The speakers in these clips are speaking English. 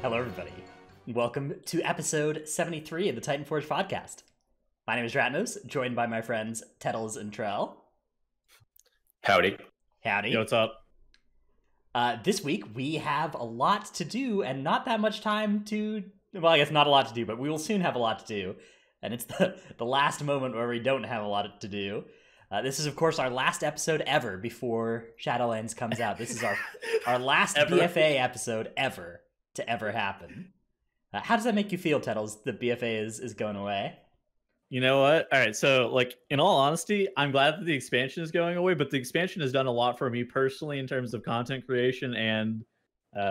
Hello, everybody. Welcome to episode 73 of the Titanforge podcast. My name is Ratnos, joined by my friends Tettles and Trell. Howdy. Howdy. Yo, what's up? This week, we have a lot to do and not that much time to... Well, I guess not a lot to do, but we will soon have a lot to do. And it's the last moment where we don't have a lot to do. This is, of course, our last episode ever before Shadowlands comes out. This is our last BFA episode ever to ever happen. How does that make you feel, Tettles, that BFA is going away? You know what? All right, so, like, in all honesty, I'm glad that the expansion is going away, but the expansion has done a lot for me personally in terms of content creation and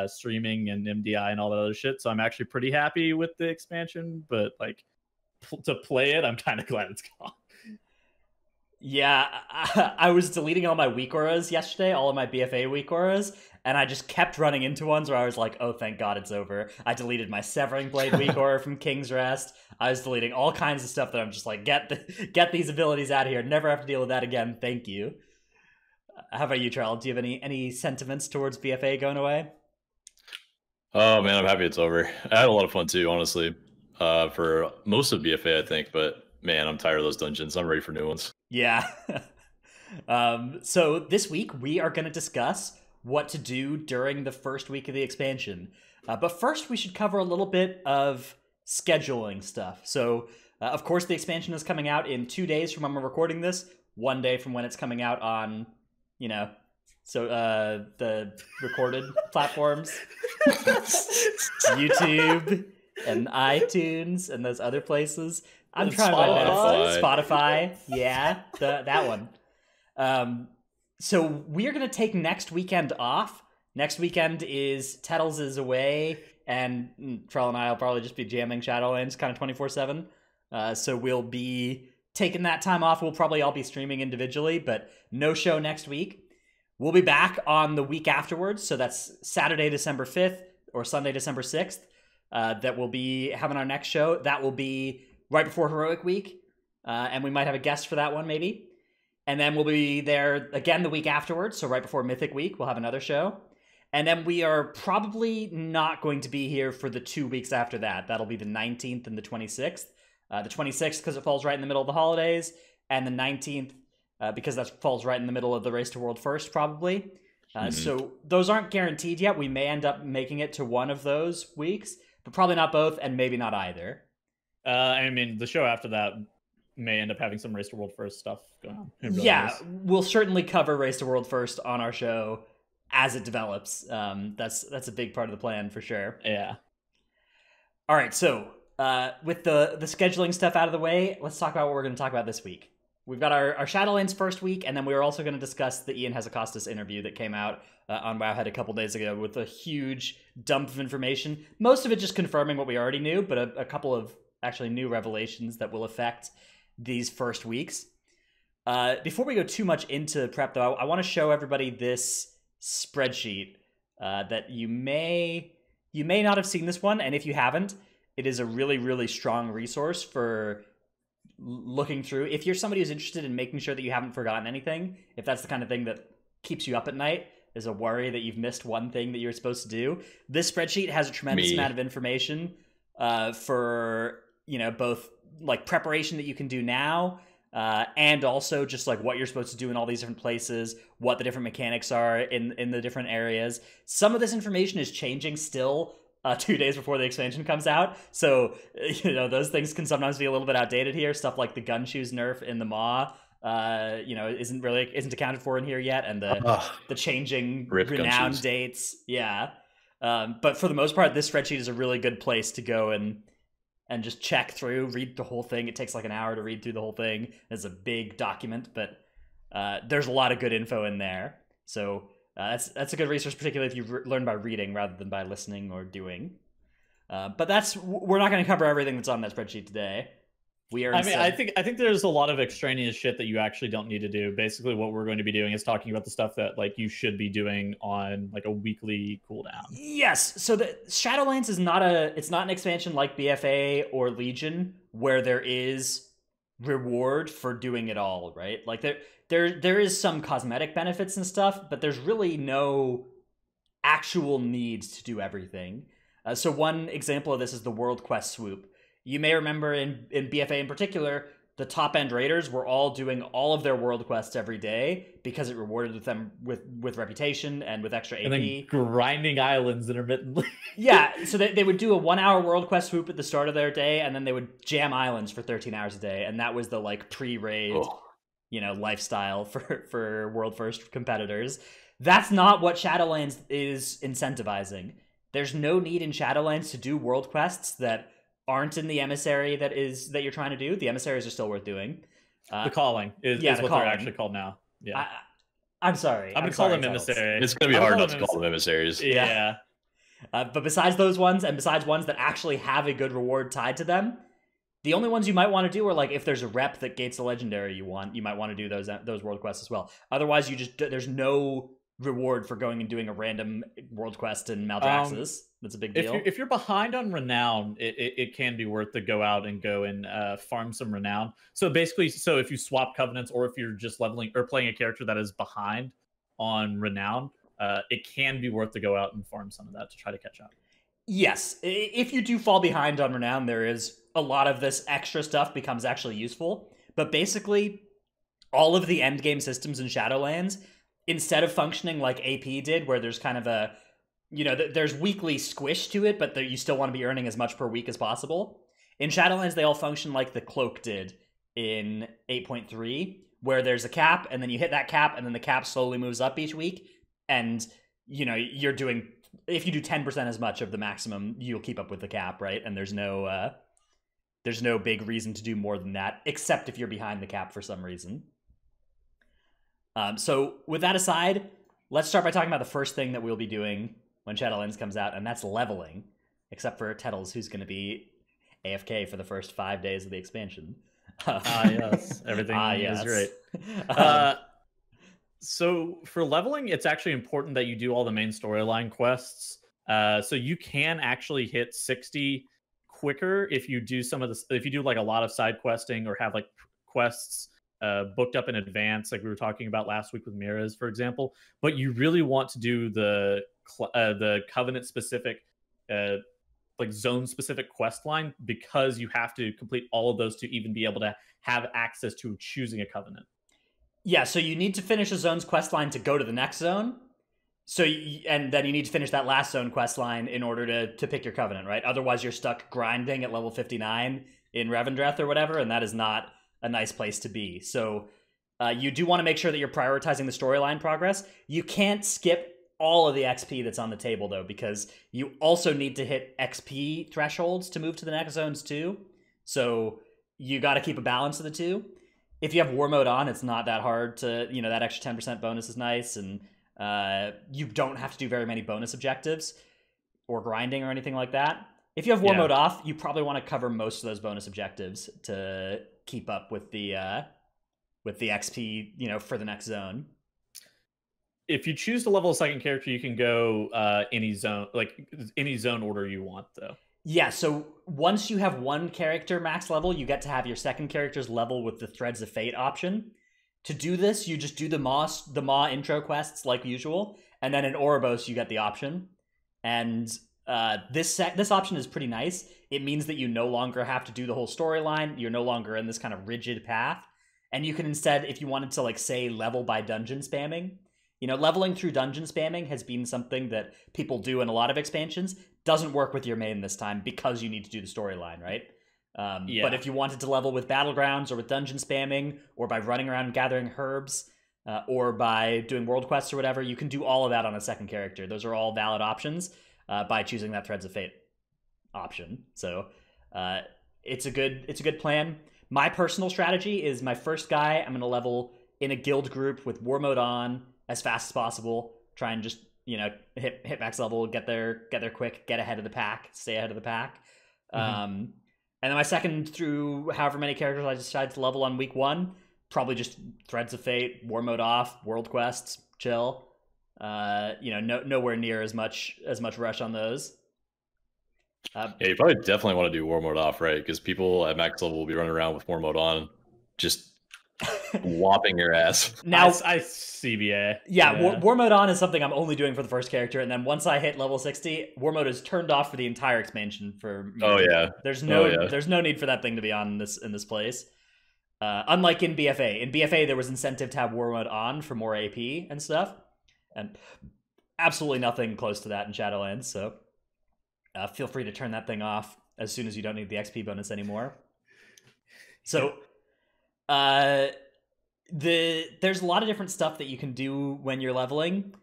streaming and MDI and all that other shit, so I'm actually pretty happy with the expansion, but, like, to play it, I'm kind of glad it's gone. Yeah, I was deleting all my weak auras yesterday, all of my BFA weak auras, and I just kept running into ones where I was like, oh, thank God it's over. I deleted my Severing Blade weak aura from King's Rest. I was deleting all kinds of stuff that I'm just like, get these abilities out of here. Never have to deal with that again. Thank you. How about you, Charles? Do you have any sentiments towards BFA going away? Oh, man, I'm happy it's over. I had a lot of fun, too, honestly, for most of BFA, I think. But, man, I'm tired of those dungeons. I'm ready for new ones. Yeah. So this week, we are going to discuss what to do during the first week of the expansion. But first, we should cover a little bit of scheduling stuff. So, of course, the expansion is coming out in 2 days from when we're recording this, 1 day from when it's coming out on, the recorded platforms, YouTube and iTunes and those other places. I'm trying my best. Spotify, yeah, that one. So we are going to take next weekend off. Next weekend is Tettles is away, and Trell and I will probably just be jamming Shadowlands kind of 24/7. So we'll be taking that time off. We'll probably all be streaming individually, but no show next week. We'll be back on the week afterwards, so that's Saturday, December 5th, or Sunday, December 6th, that we'll be having our next show. That will be right before Heroic Week, and we might have a guest for that one, maybe. And then we'll be there again the week afterwards, so right before Mythic Week, we'll have another show. And then we are probably not going to be here for the 2 weeks after that. That'll be the 19th and the 26th. The 26th because it falls right in the middle of the holidays, and the 19th because that falls right in the middle of the Race to World First, probably. So those aren't guaranteed yet. We may end up making it to one of those weeks, but probably not both, and maybe not either. I mean, the show after that may end up having some Race to World First stuff going on. Yeah, we'll certainly cover Race to World First on our show as it develops. That's a big part of the plan for sure. Yeah. All right, so with the scheduling stuff out of the way, let's talk about what we're going to talk about this week. We've got our Shadowlands first week, and then we are also going to discuss the Ian Hezacostas interview that came out on Wowhead a couple days ago with a huge dump of information. Most of it just confirming what we already knew, but a couple of actually new revelations that will affect these first weeks. Before we go too much into prep, though, I want to show everybody this spreadsheet that you may not have seen this one, and if you haven't, it is a really, really strong resource for looking through. If you're somebody who's interested in making sure that you haven't forgotten anything, if that's the kind of thing that keeps you up at night, is a worry that you've missed one thing that you're supposed to do, this spreadsheet has a tremendous amount of information for both like preparation that you can do now and also just like what you're supposed to do in all these different places, what the different mechanics are in the different areas. Some of this information is changing still 2 days before the expansion comes out, so those things can sometimes be a little bit outdated here. Stuff like the gun shoes nerf in the Maw isn't accounted for in here yet, and the changing renown dates. But for the most part, this spreadsheet is a really good place to go and just check through, read the whole thing. It takes like an hour to read through the whole thing. It's a big document, but there's a lot of good info in there. So that's a good resource, particularly if you learn by reading rather than by listening or doing. But we're not going to cover everything that's on that spreadsheet today. I think there's a lot of extraneous shit that you actually don't need to do. Basically, what we're going to be doing is talking about the stuff that like you should be doing on like a weekly cooldown. Yes. So the Shadowlands is not an expansion like BFA or Legion where there is reward for doing it all, right? Like there is some cosmetic benefits and stuff, but there's really no actual need to do everything. So one example of this is the World Quest swoop. You may remember in BFA in particular, the top end raiders were all doing all of their world quests every day because it rewarded them with reputation and with extra AP. And then grinding islands intermittently. Yeah, so they would do a 1 hour world quest swoop at the start of their day, and then they would jam islands for 13 hours a day, and that was the like pre-raid, lifestyle for world first competitors. That's not what Shadowlands is incentivizing. There's no need in Shadowlands to do world quests that aren't in the emissary that you're trying to do. The emissaries are still worth doing. The calling is what they're actually called now. Yeah, I'm sorry. I'm gonna call them emissaries. It's gonna be hard not to call them emissaries. Yeah. But besides those ones, and besides ones that actually have a good reward tied to them, the only ones you might want to do are like if there's a rep that gates the legendary you might want to do those world quests as well. Otherwise, there's no reward for going and doing a random world quest in Maldraxxus. That's a big deal. If you're behind on renown, it can be worth to go out and farm some renown. So basically, if you swap covenants, or if you're just leveling or playing a character that is behind on renown, it can be worth to go out and farm some of that to try to catch up. Yes, if you do fall behind on renown, there is a lot of this extra stuff becomes actually useful. But basically, all of the end game systems in Shadowlands, instead of functioning like AP did, where there's kind of a, there's weekly squish to it, but you still want to be earning as much per week as possible. In Shadowlands, they all function like the Cloak did in 8.3, where there's a cap, and then you hit that cap, and then the cap slowly moves up each week. And, you're doing, if you do 10% as much of the maximum, you'll keep up with the cap, right? And there's no big reason to do more than that, except if you're behind the cap for some reason. So with that aside, let's start by talking about the first thing that we'll be doing when Shadowlands comes out, and that's leveling, except for Tettles, who's going to be AFK for the first 5 days of the expansion. Yes. Everything is great. So for leveling, it's actually important that you do all the main storyline quests. So you can actually hit 60 quicker if you do if you do like a lot of side questing or have like quests booked up in advance, like we were talking about last week with Mira's, for example. But you really want to do the covenant specific, like zone specific quest line, because you have to complete all of those to even be able to have access to choosing a covenant. Yeah, so you need to finish a zone's quest line to go to the next zone. And then you need to finish that last zone quest line in order to pick your covenant, right? Otherwise, you're stuck grinding at level 59 in Revendreth or whatever, and that is not a nice place to be. So you do want to make sure that you're prioritizing the storyline progress. You can't skip all of the XP that's on the table, though, because you also need to hit XP thresholds to move to the next zones, too. So you got to keep a balance of the two. If you have War Mode on, it's not that hard to, that extra 10% bonus is nice, and you don't have to do very many bonus objectives or grinding or anything like that. If you have War Mode off, you probably want to cover most of those bonus objectives to keep up with the XP, for the next zone. If you choose to level a second character, you can go any zone order you want, though. Yeah, so once you have one character max level, you get to have your second character's level with the Threads of Fate option. To do this, you just do the Maw intro quests like usual, and then in Ouroboros you get the option. And this option is pretty nice. It means that you no longer have to do the whole storyline. You're no longer in this kind of rigid path, and you can instead, if you wanted to like say level by dungeon spamming, leveling through dungeon spamming has been something that people do in a lot of expansions. Doesn't work with your main this time because you need to do the storyline, right? But if you wanted to level with Battlegrounds or with dungeon spamming or by running around and gathering herbs or by doing world quests or whatever, you can do all of that on a second character. Those are all valid options by choosing that Threads of Fate option. So it's a good plan. My personal strategy is my first guy, I'm going to level in a guild group with War Mode on as fast as possible. Try and just hit max level, get there quick, get ahead of the pack, stay ahead of the pack. And then my second through however many characters I decide to level on week 1, probably just Threads of Fate, War Mode off, world quests, chill. Nowhere near as much rush on those. You probably definitely want to do War Mode off, right? Because people at max level will be running around with War Mode on, just whopping your ass. Now, I CBA. Yeah, War Mode on is something I'm only doing for the first character, and then once I hit level 60, War Mode is turned off for the entire expansion for me. Oh yeah. There's no need for that thing to be on in this place. Unlike in BFA. In BFA, there was incentive to have War Mode on for more AP and stuff, and absolutely nothing close to that in Shadowlands, so feel free to turn that thing off as soon as you don't need the XP bonus anymore. So, there's a lot of different stuff that you can do when you're leveling,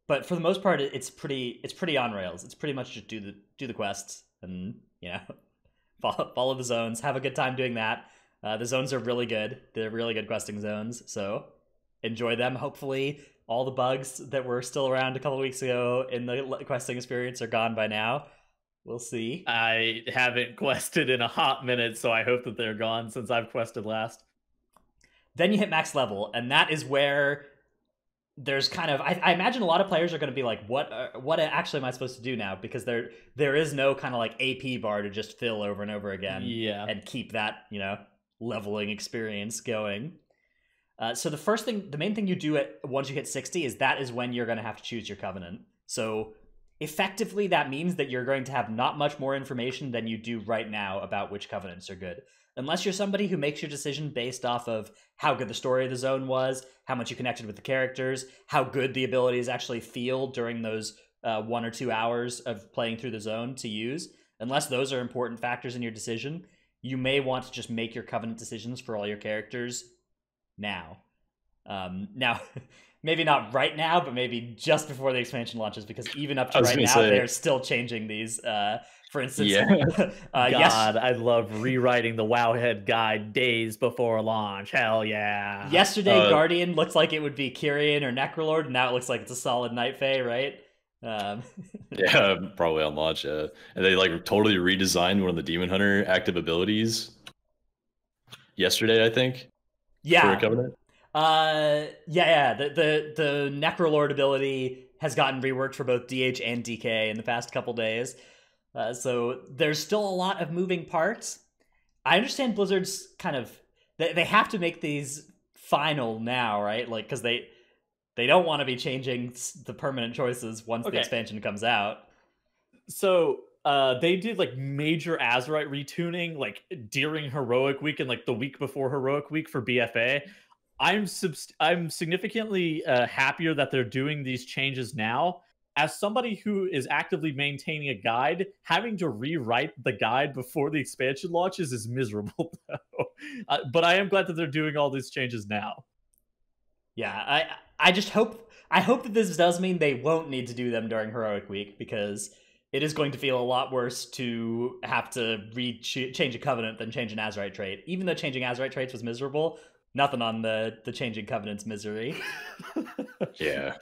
but for the most part, it's pretty on rails. It's pretty much just do the quests and follow the zones, have a good time doing that. The zones are really good. They're really good questing zones, so enjoy them. Hopefully, all the bugs that were still around a couple of weeks ago in the questing experience are gone by now. We'll see. I haven't quested in a hot minute, so I hope that they're gone since I've quested last. Then you hit max level, and that is where there's kind of... I imagine a lot of players are going to be like, what actually am I supposed to do now? Because there is no kind of like AP bar to just fill over and over again and keep that, leveling experience going. So the main thing you do once you hit 60 is when you're going to have to choose your covenant. So effectively, that means that you're going to have not much more information than you do right now about which covenants are good. Unless you're somebody who makes your decision based off of how good the story of the zone was, how much you connected with the characters, how good the abilities actually feel during those 1 or 2 hours of playing through the zone to use. Unless those are important factors in your decision, you may want to just make your covenant decisions for all your characters now. Now, maybe not right now, but maybe just before the expansion launches, because even up to right now, they're still changing these. For instance, God, I love rewriting the Wowhead guide days before launch. Hell yeah! Yesterday, Guardian looked like it would be Kyrian or Necrolord, and now it looks like it's a solid Night Fae, right? Yeah, probably on launch. Yeah, and they like totally redesigned one of the Demon Hunter active abilities yesterday, I think. Yeah. For a Covenant. The Necrolord ability has gotten reworked for both DH and DK in the past couple days. So there's still a lot of moving parts. I understand Blizzard's kind of... They have to make these final now, right? Like, because they don't want to be changing the permanent choices once the expansion comes out. So they did like major Azerite retuning like during Heroic Week and like the week before Heroic Week for BFA. I'm significantly happier that they're doing these changes now. As somebody who is actively maintaining a guide, having to rewrite the guide before the expansion launches is miserable, though. But I am glad that they're doing all these changes now. Yeah, I just hope that this does mean they won't need to do them during Heroic Week, because it is going to feel a lot worse to have to change a covenant than change an Azerite trait. Even though changing Azerite traits was miserable, nothing on the changing covenant's misery. Yeah.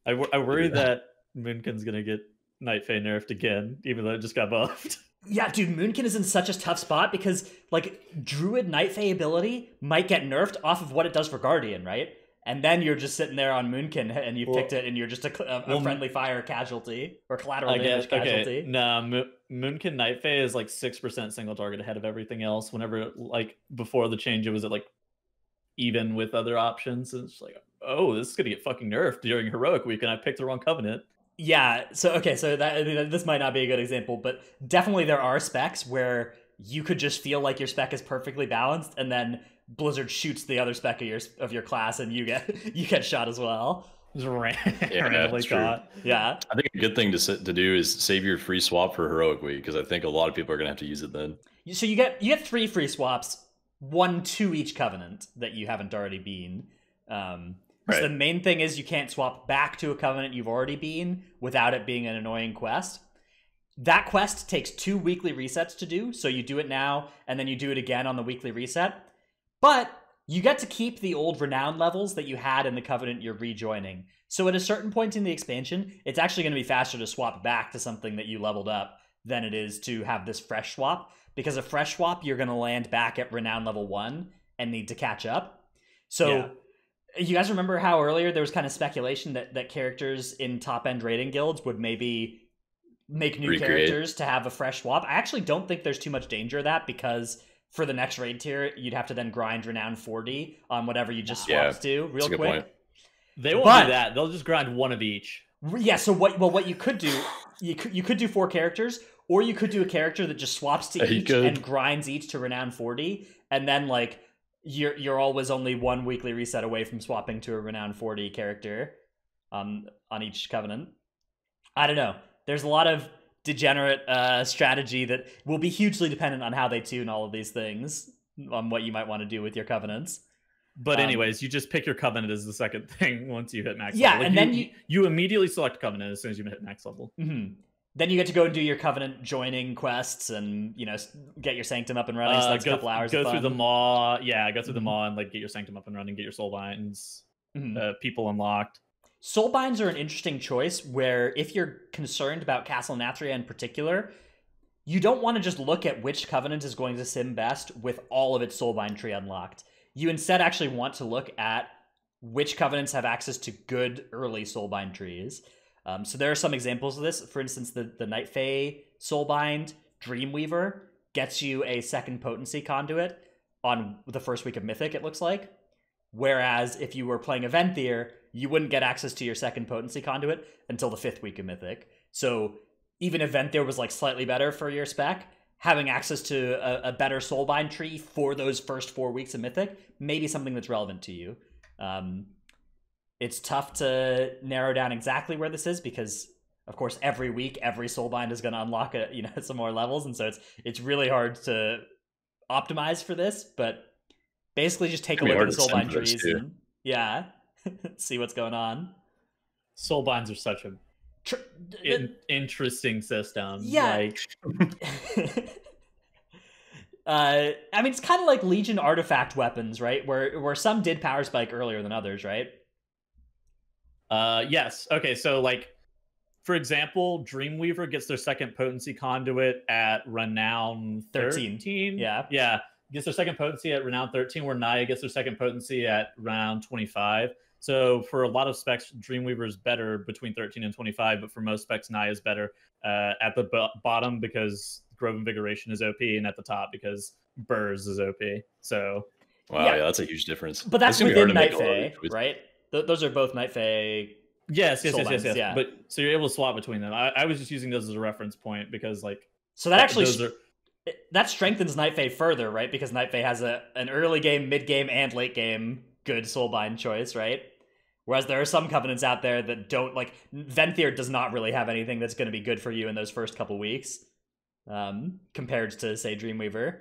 I worry that Moonkin's gonna get Night Fae nerfed again, even though it just got buffed. Yeah, dude, Moonkin is in such a tough spot because, like, Druid Night Fae ability might get nerfed off of what it does for Guardian, right? And then you're just sitting there on Moonkin and you picked it and you're just a friendly fire casualty or collateral damage casualty. Nah, Moonkin Night Fae is like 6% single target ahead of everything else. Whenever, like, before the change, it was at like even with other options. And it's like, oh, this is gonna get fucking nerfed during Heroic Week, and I picked the wrong covenant. Yeah, so this might not be a good example, but definitely there are specs where you could just feel like your spec is perfectly balanced, and then Blizzard shoots the other spec of your class, and you get shot as well. Just randomly shot. Yeah, I think a good thing to do is save your free swap for Heroic Week, because I think a lot of people are gonna have to use it then. So you get 3 free swaps, 1 to each covenant that you haven't already been. So the main thing is you can't swap back to a covenant you've already been without it being an annoying quest. That quest takes 2 weekly resets to do, so you do it now, and then you do it again on the weekly reset. But you get to keep the old renown levels that you had in the covenant you're rejoining. So at a certain point in the expansion, it's actually going to be faster to swap back to something that you leveled up than it is to have this fresh swap. Because a fresh swap, you're going to land back at renown level 1 and need to catch up. So... Yeah. You guys remember how earlier there was kind of speculation that characters in top-end raiding guilds would maybe make new characters to have a fresh swap? I actually don't think there's too much danger of that, because for the next raid tier, you'd have to then grind Renown 40 on whatever you just Yeah, swapped to real that's a good quick. point. They won't But- do that. They'll just grind one of each. Yeah, so what you could do, you could do 4 characters, or you could do a character that just swaps to each and grinds each to Renown 40, and then like you're always only 1 weekly reset away from swapping to a Renown 40 character on each Covenant. I don't know. There's a lot of degenerate strategy that will be hugely dependent on how they tune all of these things, on what you might want to do with your Covenants. But anyways, you just pick your Covenant as the second thing once you hit max Yeah, level. Like, and then you immediately select Covenant as soon as you hit max level. Mm-hmm. Then you get to go and do your Covenant joining quests and, get your Sanctum up and running. So that's a couple hours of fun. Go through the Maw. Yeah, go through the Maw and like get your Sanctum up and running, get your Soulbinds, people unlocked. Soulbinds are an interesting choice where if you're concerned about Castle Nathria in particular, you don't want to just look at which Covenant is going to sim best with all of its Soulbind tree unlocked. You instead actually want to look at which Covenants have access to good early Soulbind trees. So there are some examples of this. For instance, the Night Fae Soulbind Dreamweaver gets you a second potency conduit on the first week of Mythic, it looks like. Whereas if you were playing Eventhier, you wouldn't get access to your second potency conduit until the 5th week of Mythic. So even if Eventhier was like slightly better for your spec, having access to a better Soulbind tree for those first 4 weeks of Mythic may be something that's relevant to you. It's tough to narrow down exactly where this is because, of course, every week, every Soulbind is going to unlock some more levels, and so it's really hard to optimize for this. But basically, just take a look at the Soulbind trees and see what's going on. Soulbinds are such a interesting system. Yeah. I mean, it's kind of like Legion artifact weapons, right? Where some did power spike earlier than others, right? Yes. Okay, so like, for example, Dreamweaver gets their second potency conduit at Renown 13. Yeah. Gets their second potency at Renown 13, where Naya gets their second potency at Renown 25. So for a lot of specs, Dreamweaver is better between 13 and 25, but for most specs, Naya is better at the bottom because Grove Invigoration is OP, and at the top because Burrs is OP. So wow, yeah, that's a huge difference. But that's within Night Fae, right? Those are both Night Fae. Yes. Yeah. But so you're able to swap between them. I was just using those as a reference point because so that actually that strengthens Night Fae further, right? Because Night Fae has an early game, mid game, and late game good Soulbind choice, right? Whereas there are some Covenants out there that don't, like Venthyr does not really have anything that's going to be good for you in those first couple weeks, compared to say Dreamweaver.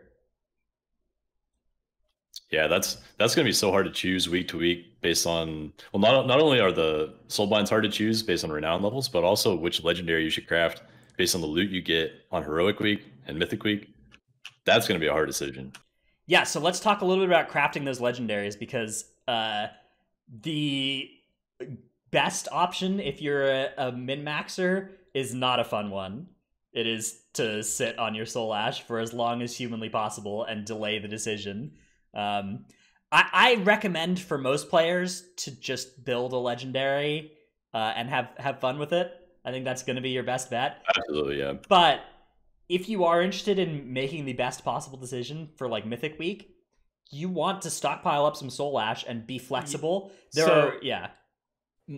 Yeah, that's going to be so hard to choose week to week based on, well, not only are the Soulbinds hard to choose based on renown levels, but also which legendary you should craft based on the loot you get on Heroic Week and Mythic Week. That's going to be a hard decision. Yeah, so let's talk a little bit about crafting those legendaries, because the best option if you're a min-maxer is not a fun one. It is to sit on your Soul Ash for as long as humanly possible and delay the decision. I recommend for most players to just build a legendary and have fun with it. I think that's going to be your best bet. Absolutely, yeah. But if you are interested in making the best possible decision for like Mythic Week, you want to stockpile up some Soul Ash and be flexible.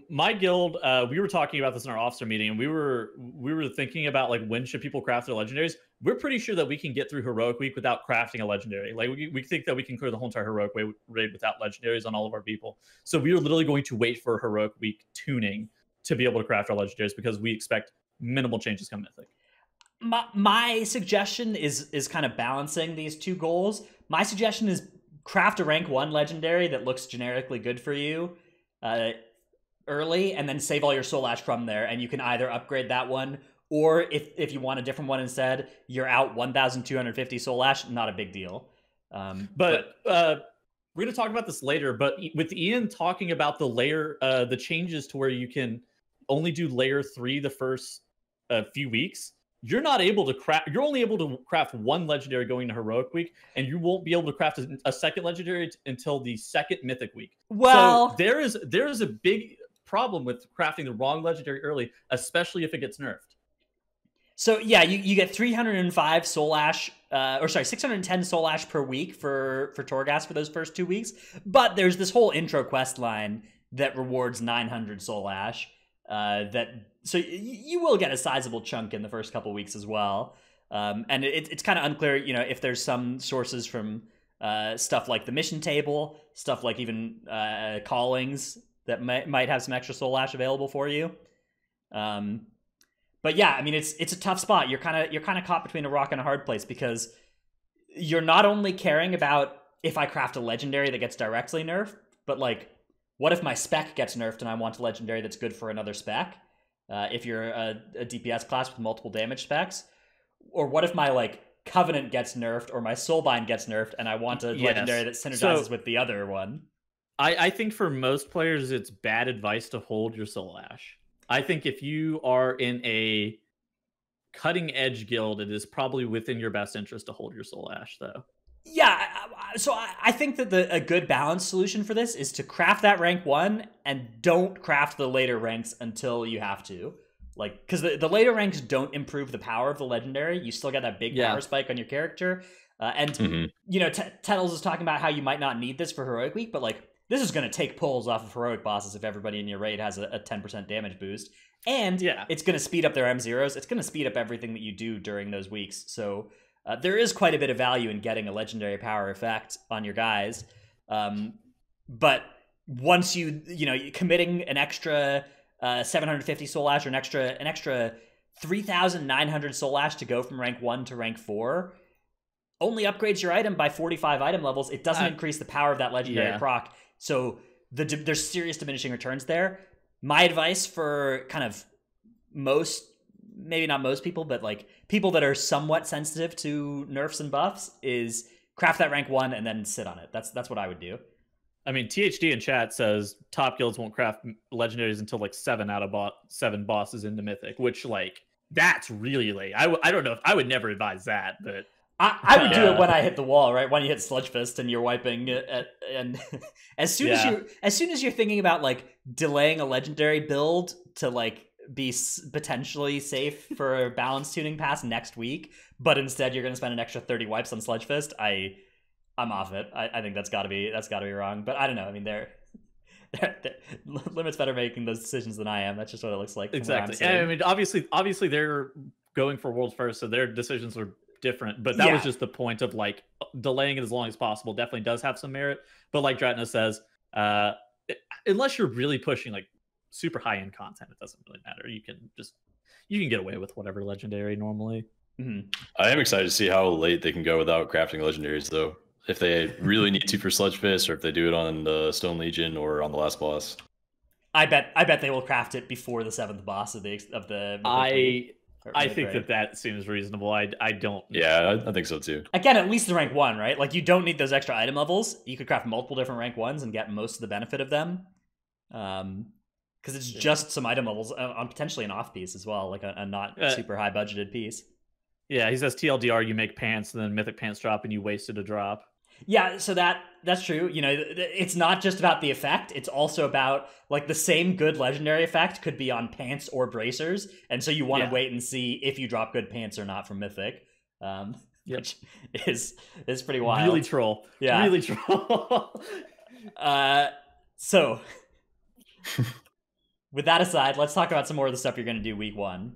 My guild, we were talking about this in our officer meeting, and we were thinking about like when should people craft their legendaries. We're pretty sure that we can get through Heroic Week without crafting a legendary. Like we think that we can clear the whole entire Heroic raid without legendaries on all of our people. So we are literally going to wait for Heroic Week tuning to be able to craft our legendaries because we expect minimal changes come Mythic. My suggestion is kind of balancing these two goals. My suggestion is craft a rank 1 legendary that looks generically good for you early, and then save all your Soul Ash from there, and you can either upgrade that one, or if you want a different one instead, you're out 1,250 Soul Ash, not a big deal. But we're going to talk about this later, but with Ian talking about the changes to where you can only do layer 3 the first few weeks, you're not able to craft. You're only able to craft one legendary going to Heroic Week, and you won't be able to craft a second legendary until the second Mythic Week. Well, so there is a big problem with crafting the wrong legendary early, especially if it gets nerfed. So yeah, you get 305 soul ash, 610 soul ash per week for Torghast for those first 2 weeks. But there's this whole intro quest line that rewards 900 soul ash. So you will get a sizable chunk in the first couple weeks as well. And it's kind of unclear, if there's some sources from stuff like the mission table, stuff like even callings that might have some extra soul ash available for you. But yeah, I mean, it's a tough spot. You're kind of caught between a rock and a hard place, because you're not only caring about if I craft a legendary that gets directly nerfed, but like, what if my spec gets nerfed and I want a legendary that's good for another spec? If you're a DPS class with multiple damage specs, or what if my like Covenant gets nerfed or my Soulbind gets nerfed and I want a legendary that synergizes with the other one? I think for most players, it's bad advice to hold your Soul Ash. I think if you are in a cutting edge guild, it is probably within your best interest to hold your Soul Ash, though. Yeah, so I think that a good balanced solution for this is to craft that rank 1 and don't craft the later ranks until you have to. Like, because the later ranks don't improve the power of the legendary. You still get that big power spike on your character. Tettles is talking about how you might not need this for Heroic Week, but like, this is going to take pulls off of heroic bosses if everybody in your raid has a 10% damage boost. And it's going to speed up their M0s. It's going to speed up everything that you do during those weeks. So there is quite a bit of value in getting a legendary power effect on your guys. But once committing an extra 750 soul ash or an extra 3,900 soul ash to go from rank 1 to rank 4 only upgrades your item by 45 item levels. It doesn't increase the power of that legendary proc. So there's serious diminishing returns there. My advice for kind of maybe not most people, but like people that are somewhat sensitive to nerfs and buffs is craft that rank 1 and then sit on it. That's what I would do. I mean, THD in chat says top guilds won't craft legendaries until like 7 out of 7 bosses into Mythic, which like that's really late. I don't know if I would never advise that, but I would do it when I hit the wall, right? When you hit Sludge Fist and you're wiping and as soon as you're thinking about like delaying a legendary build to like be potentially safe for a balance tuning pass next week, but instead you're going to spend an extra 30 wipes on Sludge Fist, I'm off it. I think that's got to be wrong. But I don't know. I mean, Limit's better making those decisions than I am. That's just what it looks like. Exactly. I mean, obviously they're going for world first, so their decisions are different, but that was just the point of like delaying it as long as possible. Definitely does have some merit, but like Dratna says, unless you're really pushing like super high-end content, it doesn't really matter. You can get away with whatever legendary normally. I am excited to see how late they can go without crafting legendaries, though. If they really need to for Sludge Fist, or if they do it on the Stone Legion or on the last boss. I bet they will craft it before the 7th boss of the. I think that seems reasonable. I don't. Yeah, I think so too. Again, at least the rank 1, right? Like, you don't need those extra item levels. You could craft multiple different rank 1s and get most of the benefit of them. Because it's just some item levels on potentially an off piece as well, like a not super high budgeted piece. Yeah, he says TLDR, you make pants, and then Mythic pants drop, and you wasted a drop. Yeah, so that's true. It's not just about the effect. It's also about, like, the same good legendary effect could be on pants or bracers. And so you want to wait and see if you drop good pants or not from Mythic. Which is pretty wild. Really troll. Yeah. Really troll. So, with that aside, let's talk about some more of the stuff you're going to do week 1.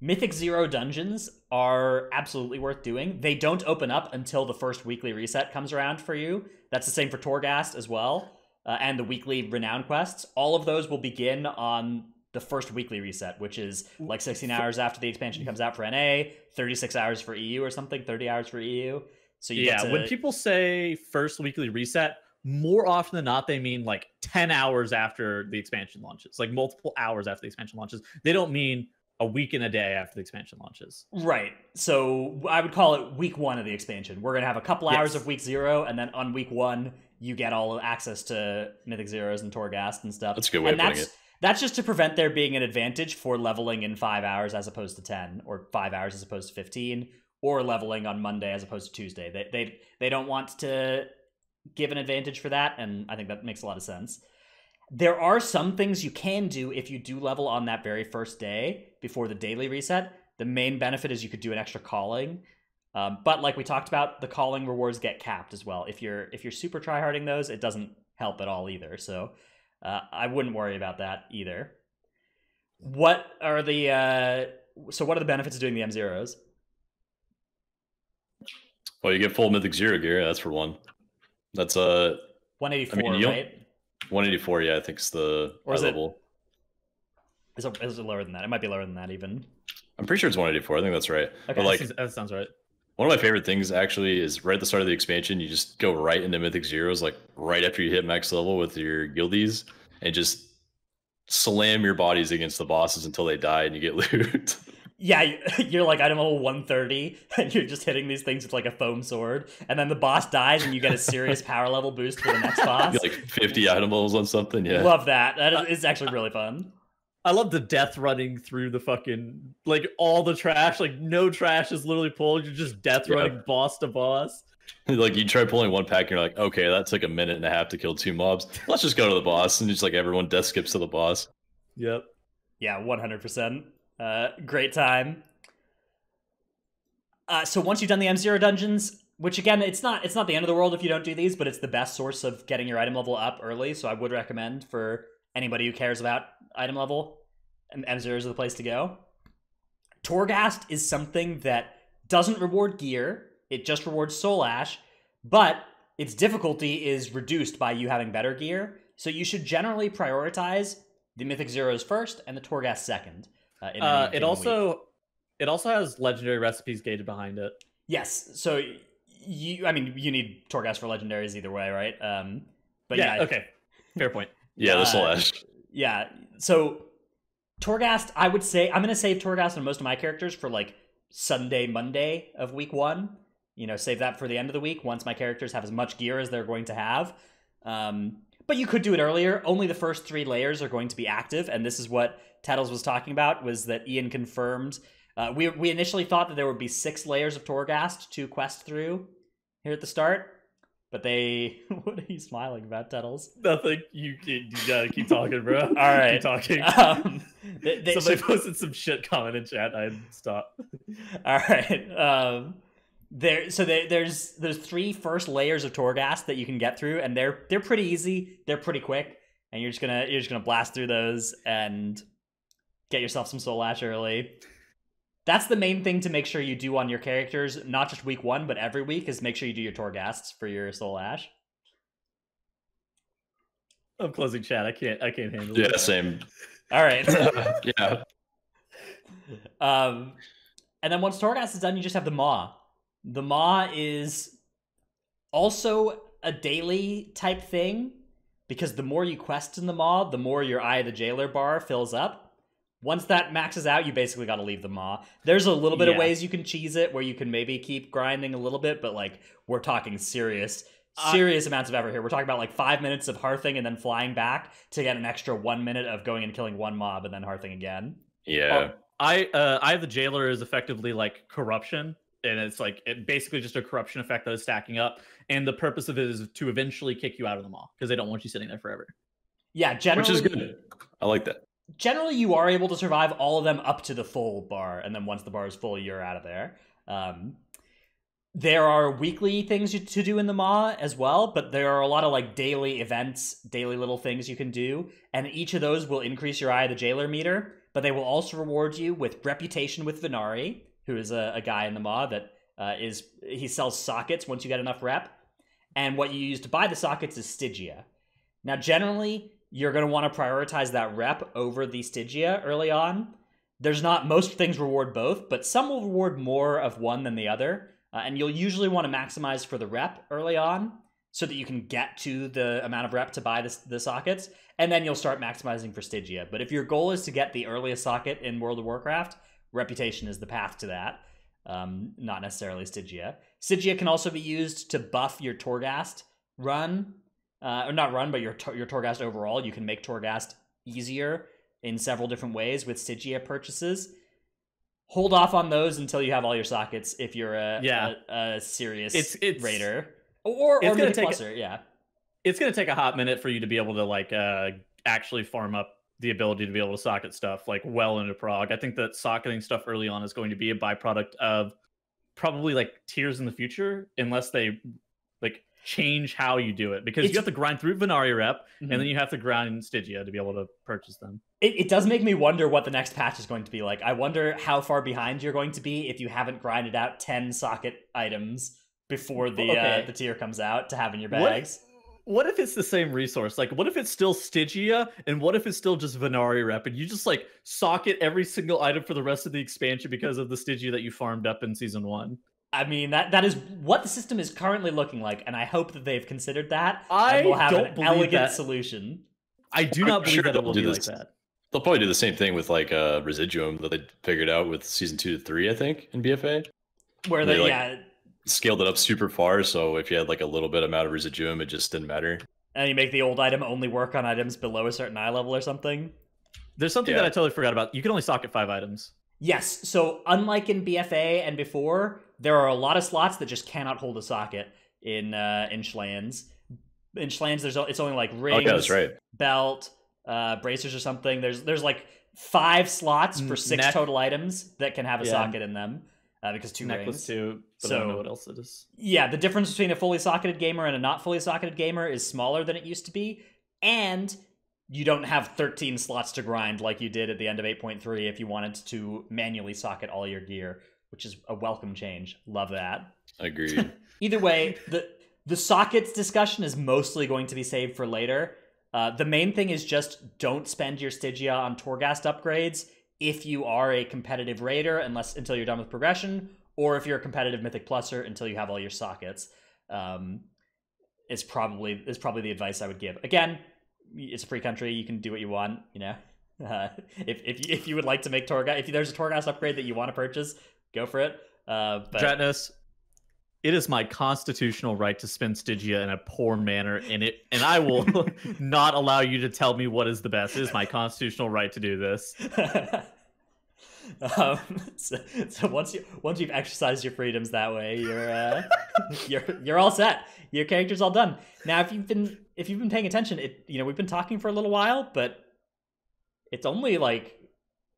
Mythic 0 dungeons are absolutely worth doing. They don't open up until the first weekly reset comes around for you. That's the same for Torghast as well. And the weekly renown quests. All of those will begin on the first weekly reset, which is like 16 hours after the expansion comes out for NA, 36 hours for EU or something, 30 hours for EU. So when people say first weekly reset, more often than not, they mean like 10 hours after the expansion launches, like multiple hours after the expansion launches. They don't mean a week and a day after the expansion launches. Right. So I would call it week 1 of the expansion. We're going to have a couple hours of week 0, and then on week 1, you get all access to Mythic Zeros and Torghast and stuff. That's a good way of putting it. That's just to prevent there being an advantage for leveling in 5 hours as opposed to 10, or 5 hours as opposed to 15, or leveling on Monday as opposed to Tuesday. They don't want to give an advantage for that, and I think that makes a lot of sense. There are some things you can do if you do level on that very first day before the daily reset The main benefit is you could do an extra calling. But like we talked about, the calling rewards get capped as well. If you're super tryharding those, it doesn't help at all either. So I wouldn't worry about that either. What are the benefits of doing the M0s? Well, you get full Mythic Zero gear. That's for one. That's 184, right? 184, yeah, I think it's the high level. Is it lower than that? It might be lower than that even. I'm pretty sure it's 184. I think that's right. Okay, but like, that sounds right. One of my favorite things actually is right at the start of the expansion, you just go right into Mythic Zeros, like right after you hit max level with your guildies, and just slam your bodies against the bosses until they die and you get loot. Yeah, you're like item level 130, and you're just hitting these things with like a foam sword, and then the boss dies, and you get a serious power level boost for the next boss. You get like 50 item levels on something, yeah. Love that. That is actually really fun. I love the death running through the fucking, like, all the trash. Like, no trash is literally pulled. You're just death running boss to boss. Like, you try pulling one pack, and you're like, okay, that took a minute and a half to kill 2 mobs. Let's just go to the boss, and just like everyone death skips to the boss. Yep. Yeah, 100%. Great time. So once you've done the M0 dungeons, which again, it's not the end of the world if you don't do these, but it's the best source of getting your item level up early. So I would recommend for anybody who cares about item level, and M0 is the place to go. Torghast is something that doesn't reward gear. It just rewards Soul Ash, but its difficulty is reduced by you having better gear. So you should generally prioritize the Mythic Zeros first and the Torghast second. It also has legendary recipes gated behind it. Yes, so you need Torghast for legendaries either way, right? But yeah, okay, fair point. Yeah, the Soul Ash. Yeah, so Torghast, I would say I'm gonna save Torghast on most of my characters for like Sunday, Monday of week 1. You know, save that for the end of the week once my characters have as much gear as they're going to have. But you could do it earlier. Only the first 3 layers are going to be active, and this is what Tettles was talking about, was that Ian confirmed. We initially thought that there would be 6 layers of Torghast to quest through here at the start, but they... What are you smiling about, Tettles? Nothing. You gotta keep talking, bro. All right. Keep talking. Somebody posted some shit comment in chat. I'd stop. All right. There's 3 first layers of Torghast that you can get through, and they're pretty easy. They're pretty quick, and you're just gonna blast through those and get yourself some Soul Ash early. That's the main thing to make sure you do on your characters, not just week 1, but every week, is make sure you do your Torghasts for your Soul Ash. I'm closing chat. I can't handle it. Yeah, same. All right. Yeah. And then once Torghast is done, you just have the Maw. The Maw is also a daily type thing, because the more you quest in the Maw, the more your Eye of the Jailer bar fills up. Once that maxes out, you basically got to leave the Maw. There's a little bit of ways you can cheese it, where you can maybe keep grinding a little bit, but like, we're talking serious amounts of effort here. We're talking about like 5 minutes of hearthing and then flying back to get an extra 1 minute of going and killing 1 mob and then hearthing again. Yeah. Eye of the Jailer is effectively like corruption, and it's like basically just a corruption effect that is stacking up, and the purpose of it is to eventually kick you out of the Maw, because they don't want you sitting there forever. Yeah, generally, which is good. I like that. Generally, you are able to survive all of them up to the full bar, and then once the bar is full, you're out of there. There are weekly things to do in the Maw as well, but there are a lot of like daily events, daily little things you can do, and each of those will increase your Eye of the Jailer meter, but they will also reward you with Reputation with Venari, who is a guy in the Maw that he sells sockets once you get enough rep, and what you use to buy the sockets is Stygia. Now, generally, you're going to want to prioritize that rep over the Stygia early on. Most things reward both, but some will reward more of one than the other. And you'll usually want to maximize for the rep early on so that you can get to the amount of rep to buy the sockets. And then you'll start maximizing for Stygia. But if your goal is to get the earliest socket in World of Warcraft, Reputation is the path to that. Not necessarily Stygia. Stygia can also be used to buff your Torghast run. Or not run, but your Torghast overall. You can make Torghast easier in several different ways with Stygia purchases. Hold off on those until you have all your sockets if you're a serious raider. Or maybe pluser, yeah. It's going to take a hot minute for you to be able to like actually farm up the ability to be able to socket stuff like well into prog. I think that socketing stuff early on is going to be a byproduct of probably like tiers in the future, unless they like change how you do it, because you have to grind through Venari rep, and then you have to grind Stygia to be able to purchase them. It does make me wonder what the next patch is going to be like. I wonder how far behind you're going to be if you haven't grinded out 10 socket items before the tier comes out to have in your bags. What if it's the same resource? Like, what if it's still Stygia, and what if it's still just Venari rep, and you just like socket every single item for the rest of the expansion because of the Stygia that you farmed up in Season 1? I mean, that is what the system is currently looking like, and I hope that they've considered that. I and will have don't an believe elegant that. solution. I do not believe that it will be like that. They'll probably do the same thing with like Residuum that they figured out with Season 2 to 3, I think, in BFA. Where they scaled it up super far, so if you had like a little bit amount of Residuum, it just didn't matter. And you make the old item only work on items below a certain eye level or something. There's something that I totally forgot about. You can only socket 5 items. Yes, so unlike in BFA and before, there are a lot of slots that just cannot hold a socket in Shadowlands. In Shadowlands, it's only like rings, belt, bracers or something. There's like 5 slots for 6 total items that can have a socket in them. Because 2 necklace rings. Too, but I don't know what else it is. Yeah, the difference between a fully socketed gamer and a not fully socketed gamer is smaller than it used to be, and you don't have 13 slots to grind like you did at the end of 8.3 if you wanted to manually socket all your gear, which is a welcome change. Love that. Agreed. Either way, the sockets discussion is mostly going to be saved for later. The main thing is just don't spend your Stygia on Torghast upgrades if you are a competitive raider, until you're done with progression, or if you're a competitive Mythic Pluser until you have all your sockets. Is probably the advice I would give. Again, it's a free country. You can do what you want. You know, if you would like to make Torghast, if there's a Torghast upgrade that you want to purchase, go for it. Dratnus, it is my constitutional right to spend Stygia in a poor manner, and I will not allow you to tell me what is the best. It is my constitutional right to do this. So once you've exercised your freedoms that way, you're all set. Your character's all done. Now, if you've been paying attention, we've been talking for a little while, but it's only like,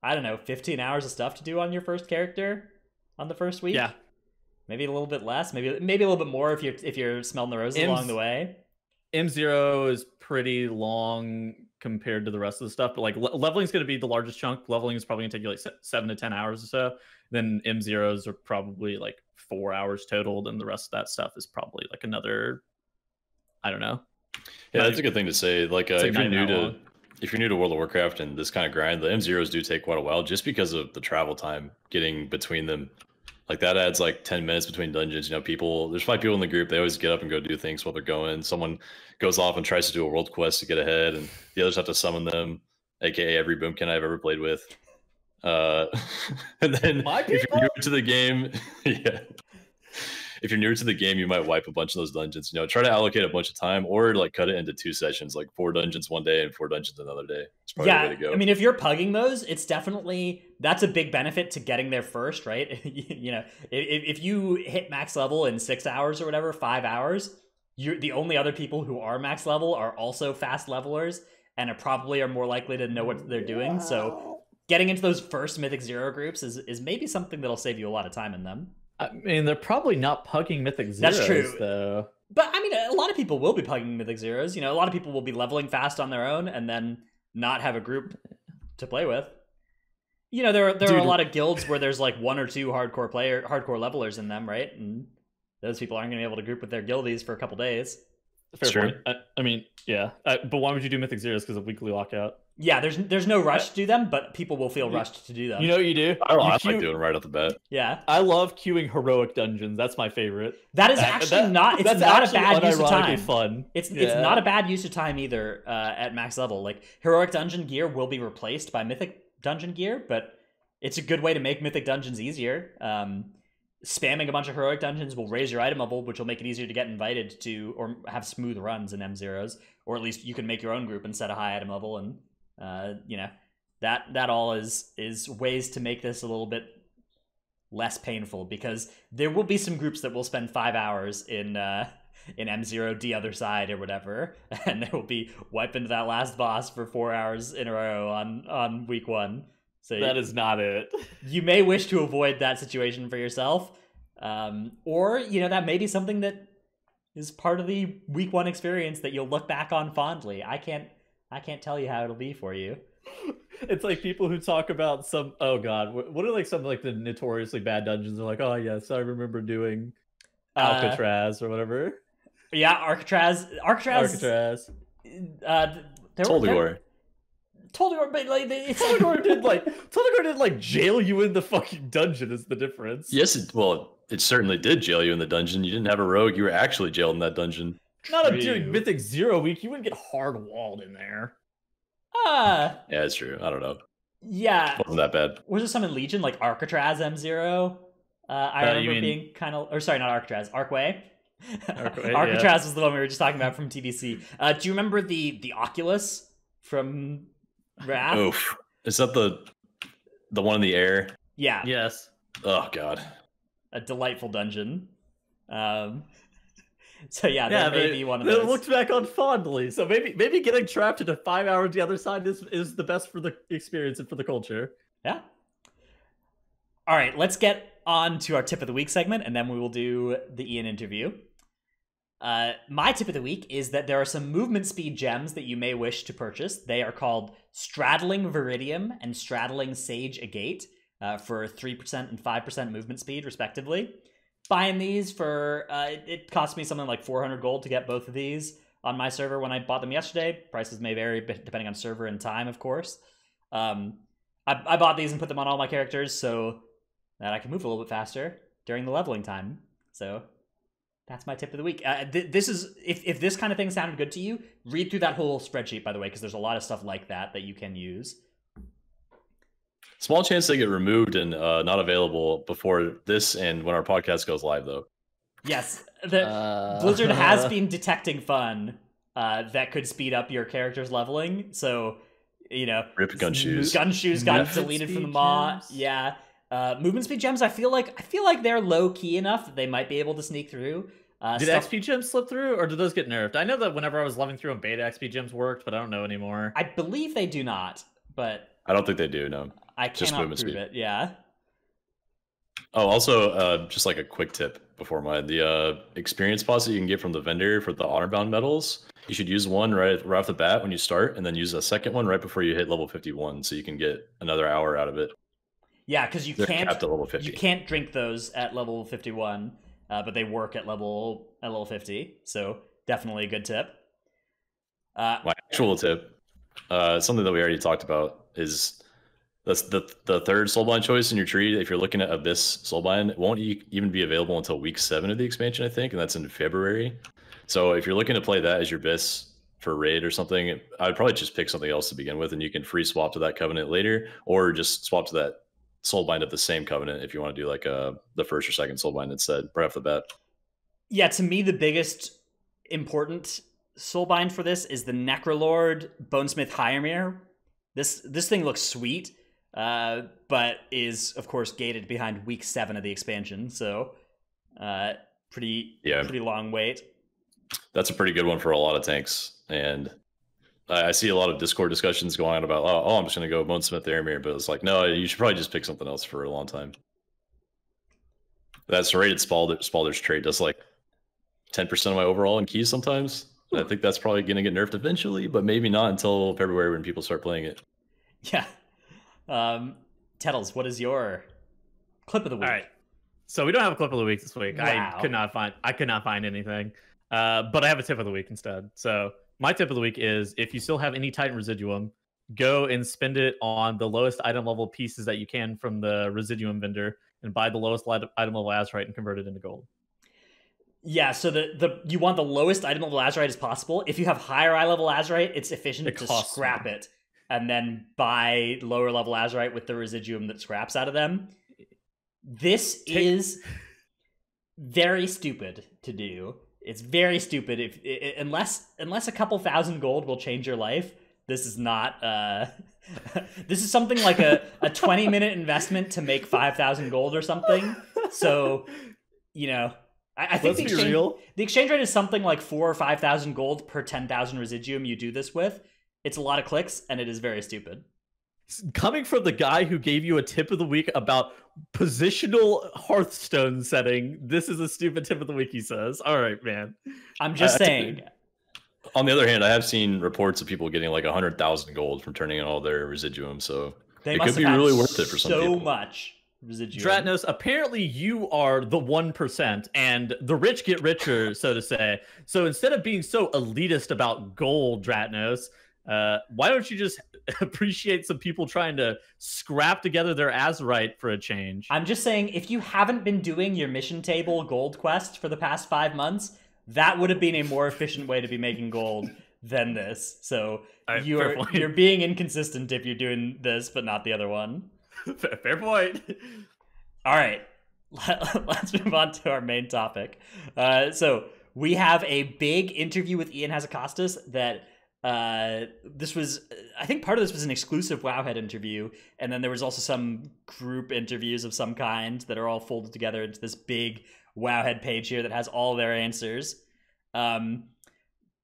I don't know, 15 hours of stuff to do on your first character on the first week. Yeah. Maybe a little bit less, maybe a little bit more if you're smelling the roses along the way. M0 is pretty long compared to the rest of the stuff, but like leveling is going to be the largest chunk. Leveling is probably going to take you like 7 to 10 hours or so. Then M0s are probably like 4 hours total. Then the rest of that stuff is probably like another, I don't know. Yeah, that's a good thing to say. Like if you're new to World of Warcraft and this kind of grind, the M0s do take quite a while just because of the travel time getting between them. Like that adds like 10 minutes between dungeons. There's 5 people in the group. They always get up and go do things while they're going. Someone goes off and tries to do a world quest to get ahead, and the others have to summon them, aka every boomkin I've ever played with. And then if you're new to the game, if you're newer to the game, you might wipe a bunch of those dungeons. Try to allocate a bunch of time, or like cut it into 2 sessions, like 4 dungeons one day and 4 dungeons another day. It's probably the way to go. I mean, if you're pugging those, that's a big benefit to getting there first, right? If you hit max level in 6 hours or whatever, 5 hours, the only other people who are max level are also fast levelers and are more likely to know what they're doing. So getting into those first Mythic Zero groups is maybe something that'll save you a lot of time in them. I mean, they're probably not pugging Mythic Zeros. That's true, though. But I mean, a lot of people will be pugging Mythic Zeros. A lot of people will be leveling fast on their own and then not have a group to play with. There are a lot of guilds where there's like 1 or 2 hardcore levelers in them, right? And those people aren't going to be able to group with their guildies for a couple days. Fair point. I mean, yeah. But why would you do Mythic Zeros? Because of weekly lockout. Yeah, there's no rush to do them, but people will feel rushed to do them. You know what you do? I like doing it right off the bat. Yeah. I love queuing heroic dungeons. That's my favorite. That is actually not a bad use of time. Fun. It's not a bad use of time either at max level. Like, heroic dungeon gear will be replaced by mythic dungeon gear, but it's a good way to make mythic dungeons easier. Spamming a bunch of heroic dungeons will raise your item level, which will make it easier to get invited to or have smooth runs in M0s, or at least you can make your own group and set a high item level, and that all is ways to make this a little bit less painful, because there will be some groups that will spend 5 hours in in M0 the other side or whatever, and they will be wiping that last boss for 4 hours in a row on week 1. So That is not it. you may wish to avoid that situation for yourself, or that may be something that is part of the week 1 experience that you'll look back on fondly. I can't tell you how it'll be for you. It's like people who talk about some. Oh God, what are like some like the notoriously bad dungeons? They're like, oh yes, I remember doing Alcatraz or whatever. Yeah, Alcatraz. Toldigor. Toldigor, but like Toldigor did like jail you in the fucking dungeon is the difference. Yes, it certainly did jail you in the dungeon. You didn't have a rogue. You were actually jailed in that dungeon. Not a doing Mythic 0 week. You wouldn't get hard walled in there. Yeah, it's true. I don't know. Yeah. It wasn't that bad. Was there some in Legion, like Alcatraz M0? I remember being kind of... Or sorry, not Alcatraz. Archway? Alcatraz was the one we were just talking about from TBC. Do you remember the Oculus from Wrath? Oof. Is that the one in the air? Yeah. Yes. Oh, God. A delightful dungeon. So yeah, that may be one of those. They looked back on fondly. So maybe getting trapped into 5 hours the other side is the best for the experience and for the culture. Yeah. All right, let's get on to our tip of the week segment, and then we will do the Ian interview. My tip of the week is that there are some movement speed gems that you may wish to purchase. They are called Straddling Viridium and Straddling Sage Agate for 3% and 5% movement speed, respectively. Buying these for, it cost me something like 400 gold to get both of these on my server when I bought them yesterday. Prices may vary depending on server and time, of course. I bought these and put them on all my characters so that I can move a little bit faster during the leveling time. So that's my tip of the week. This is, if this kind of thing sounded good to you, read through that whole spreadsheet, by the way, because there's a lot of stuff like that you can use. Small chance they get removed and not available before this and when our podcast goes live, though. Yes, Blizzard has been detecting fun that could speed up your character's leveling. So, Rip gun shoes. Gun shoes got deleted from the mod. Yeah, movement speed gems. I feel like they're low key enough that they might be able to sneak through. Did XP gems slip through, or did those get nerfed? I know that whenever I was leveling through in beta, XP gems worked, but I don't know anymore. I believe they do not, but I don't think they do. No. I cannot prove it, yeah. Oh, also, just like a quick tip before mine, the experience pots that you can get from the vendor for the honor-bound medals, you should use one right off the bat when you start, and then use a second one right before you hit level 51, so you can get another hour out of it. Yeah, because They're capped at level 50. You can't drink those at level 51, but they work at level 50, so definitely a good tip. My actual tip, something that we already talked about, is... That's the third soulbind choice in your tree. If you're looking at Abyss soulbind, it won't even be available until week 7 of the expansion, I think, and that's in February. So if you're looking to play that as your Abyss for raid or something, I'd probably just pick something else to begin with, and you can free swap to that covenant later, or just swap to that soulbind of the same covenant if you want to do like the first or second soulbind instead, right off the bat. Yeah, to me the biggest important soulbind for this is the Necrolord Bonesmith Hyrmir. This thing looks sweet. But is of course gated behind week 7 of the expansion, so pretty long wait. That's a pretty good one for a lot of tanks, and I see a lot of Discord discussions going on about I'm just gonna go Bonesmith Aramir, but it's like, no, you should probably just pick something else for a long time. That serrated Spalder's trait does like 10% of my overall in keys sometimes. I think that's probably gonna get nerfed eventually, but maybe not until February when people start playing it. Yeah. Tettles, what is your clip of the week? All right, so we don't have a clip of the week this week. Wow. I could not find anything, but I have a tip of the week instead. So my tip of the week is, if you still have any Titan Residuum, go and spend it on the lowest item level pieces that you can from the Residuum vendor, and buy the lowest item level Azurite and convert it into gold. Yeah, so you want the lowest item level Azurite as possible. If you have higher eye level Azurite, it's efficient to scrap it and then buy lower level Azurite with the Residuum that scraps out of them. This is very stupid to do. It's very stupid. Unless a couple thousand gold will change your life, this is not... this is something like a 20-minute investment to make 5,000 gold or something. So, I think Let's be real. The exchange rate is something like 4,000 or 5,000 gold per 10,000 residuum you do this with. It's a lot of clicks, and it is very stupid. Coming from the guy who gave you a tip of the week about positional Hearthstone setting, this is a stupid tip of the week, he says. All right, man. I'm just saying. On the other hand, I have seen reports of people getting like 100,000 gold from turning in all their residuum, so it could be really worth it for some people. So much residuum. Dratnos, apparently you are the 1%, and the rich get richer, so to say. So instead of being so elitist about gold, Dratnos, why don't you just appreciate some people trying to scrap together their Azurite for a change? I'm just saying, if you haven't been doing your mission table gold quest for the past 5 months, that would have been a more efficient way to be making gold than this. So right, you're being inconsistent if you're doing this, but not the other one. Fair point. All right, let's move on to our main topic. So we have a big interview with Ian Hazakostas that this was, I think part of this was an exclusive Wowhead interview, and then there was also some group interviews of some kind that are all folded together into this big Wowhead page here that has all their answers.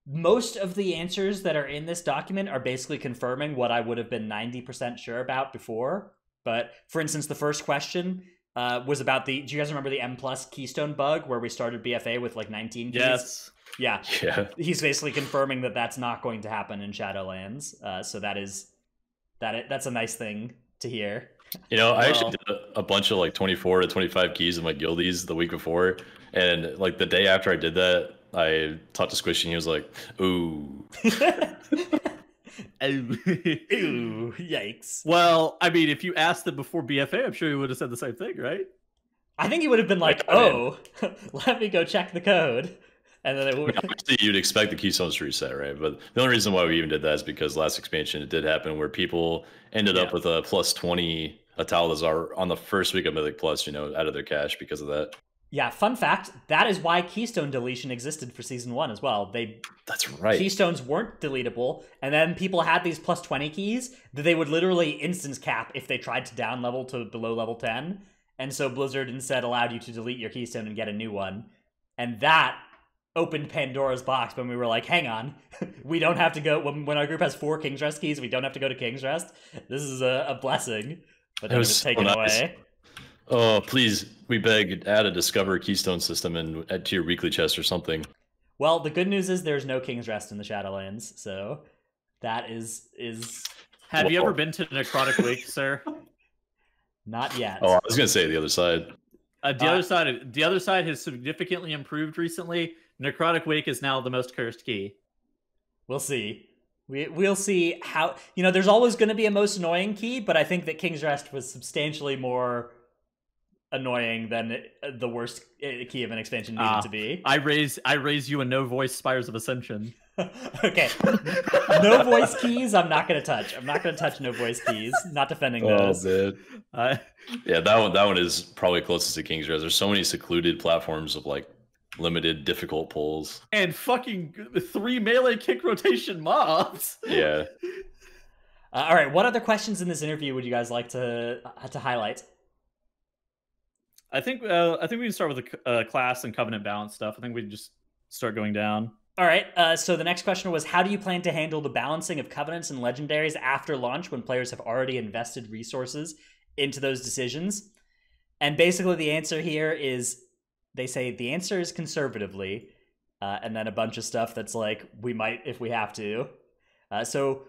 Most of the answers that are in this document are basically confirming what I would have been 90% sure about before. But for instance, the first question was about do you guys remember the M+ keystone bug where we started BFA with like 19 keys? Yes. Yeah. He's basically confirming that that's not going to happen in Shadowlands. So that's a nice thing to hear. You know, I actually did a bunch of like 24 to 25 keys in my guildies the week before, and like the day after I did that, I talked to Squishy and he was like, ooh. Ooh, yikes. Well, I mean, if you asked it before BFA, I'm sure he would have said the same thing, right? I think he would have been like, oh, let me go check the code. And then it would... Obviously, you'd expect the keystones to reset, right? But the only reason why we even did that is because last expansion, it did happen where people ended up with a plus 20 Atalazar on the first week of Mythic Plus, you know, out of their cash because of that. Yeah, fun fact, that is why Keystone deletion existed for Season 1 as well. That's right. Keystones weren't deletable, and then people had these plus 20 keys that they would literally instance cap if they tried to down level to below level 10. And so Blizzard instead allowed you to delete your Keystone and get a new one. And that opened Pandora's box when we were like, hang on, we don't have to go, when our group has 4 King's Rest keys, we don't have to go to King's Rest. This is a blessing. But then it was taken away. Oh, please, we beg, add a Discover Keystone system and add to your weekly chest or something. Well, the good news is there's no King's Rest in the Shadowlands, so that is... Have you ever been to Necrotic Wake, sir? Not yet. Oh, I was going to say the other side. The other side has significantly improved recently. Necrotic Wake is now the most cursed key. We'll see. We'll see how... You know, there's always going to be a most annoying key, but I think that King's Rest was substantially more annoying than the worst key of an expansion needed to be. I raise you a no voice Spires of Ascension. Okay. No voice keys, I'm not going to touch. I'm not going to touch no voice keys. Not defending those. Oh, man. Yeah, that one is probably closest to King's Res. There's so many secluded platforms of like limited difficult pulls. And fucking 3 melee kick rotation mobs. Yeah. All right, what other questions in this interview would you guys like to highlight? I think we can start with the class and covenant balance stuff. I think we just start going down. All right, so the next question was, how do you plan to handle the balancing of covenants and legendaries after launch when players have already invested resources into those decisions? And basically the answer here is, they say the answer is conservatively, and then a bunch of stuff that's like, we might if we have to. So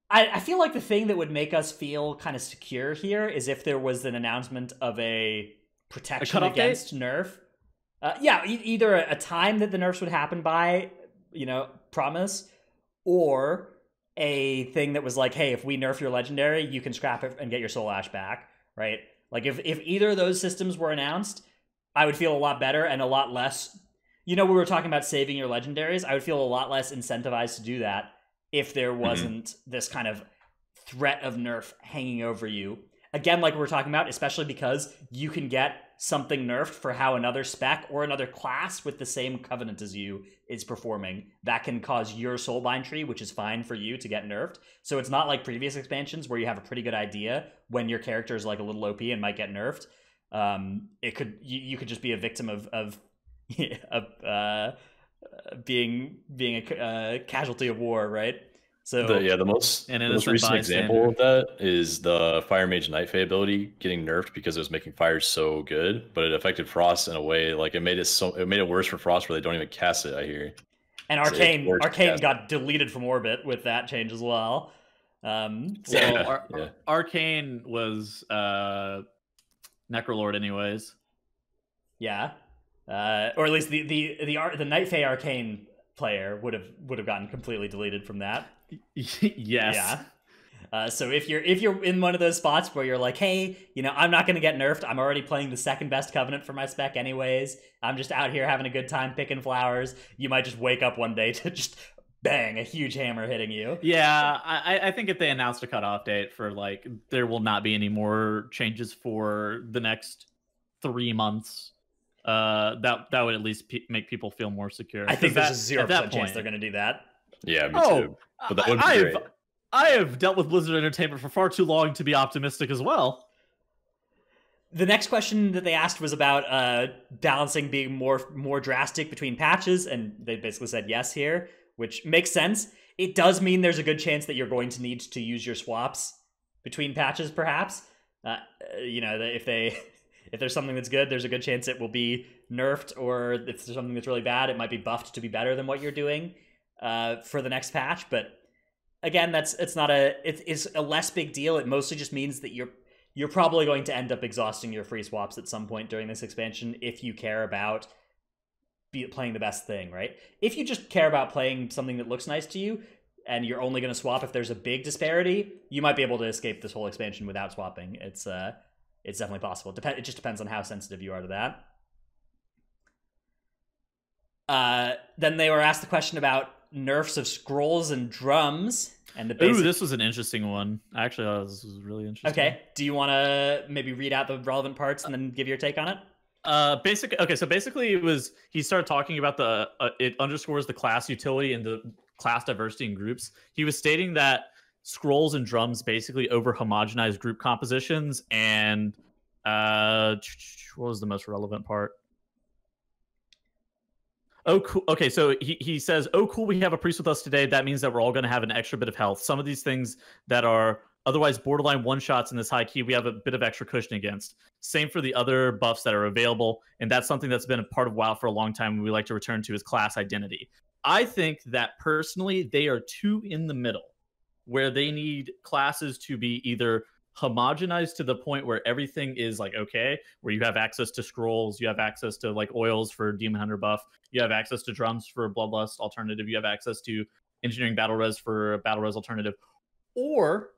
I feel like the thing that would make us feel kind of secure here is if there was an announcement of a protection against nerf. Yeah, either a time that the nerfs would happen by, you know, promise, or a thing that was like, hey, if we nerf your legendary, you can scrap it and get your soul ash back, right? Like if either of those systems were announced, I would feel a lot better and a lot less, you know, we were talking about saving your legendaries. I would feel a lot less incentivized to do that if there wasn't this kind of threat of nerf hanging over you. Again, like we were talking about, especially because you can get something nerfed for how another spec or another class with the same covenant as you is performing. That can cause your soulbind tree, which is fine for you, to get nerfed. So it's not like previous expansions where you have a pretty good idea when your character is like a little OP and might get nerfed. It could you could just be a victim of being a casualty of war, right? So The most recent example of that is the Fire Mage Night Fae ability getting nerfed because it was making fire so good, but it affected Frost in a way like it made it worse for Frost where they don't even cast it. I hear. And Arcane got deleted from orbit with that change as well. Arcane was Necrolord anyways. Yeah, or at least the Night Fae Arcane player would have gotten completely deleted from that. Yes. Yeah. So if you're in one of those spots where you're like, hey, I'm not going to get nerfed. I'm already playing the second best Covenant for my spec anyways. I'm just out here having a good time picking flowers. You might just wake up one day to just bang, a huge hammer hitting you. Yeah, I think if they announced a cutoff date for like there will not be any more changes for the next 3 months, that would at least make people feel more secure. I think there's a 0% chance they're going to do that. Yeah, me too. But that would be great. I have dealt with Blizzard Entertainment for far too long to be optimistic as well. The next question that they asked was about balancing being more drastic between patches, and they basically said yes here, which makes sense. It does mean there's a good chance that you're going to need to use your swaps between patches, perhaps. If there's something that's good, there's a good chance it will be nerfed, or if there's something that's really bad, it might be buffed to be better than what you're doing for the next patch. But again, it's a less big deal. It mostly just means that you're probably going to end up exhausting your free swaps at some point during this expansion if you care about playing the best thing, right? If you just care about playing something that looks nice to you and you're only going to swap if there's a big disparity, you might be able to escape this whole expansion without swapping. It's definitely possible. It just depends on how sensitive you are to that. Then they were asked the question about nerfs of scrolls and drums. And this was an interesting one. Actually, this was really interesting. Okay, do you want to maybe read out the relevant parts and then give your take on it? So basically he started talking about it underscores the class utility and the class diversity in groups. He was stating that scrolls and drums basically over homogenize group compositions, and what was the most relevant part? Oh, cool. Okay, so he says, oh, cool, we have a priest with us today. That means that we're all going to have an extra bit of health. Some of these things that are otherwise borderline one-shots in this high key, we have a bit of extra cushion against. Same for the other buffs that are available, and that's something that's been a part of WoW for a long time, and we like to return to is class identity. I think that, personally, they are too in the middle, where they need classes to be either homogenized to the point where everything is like okay, where you have access to scrolls, you have access to like oils for Demon Hunter buff, you have access to drums for Bloodlust alternative, you have access to engineering battle res for battle res alternative, or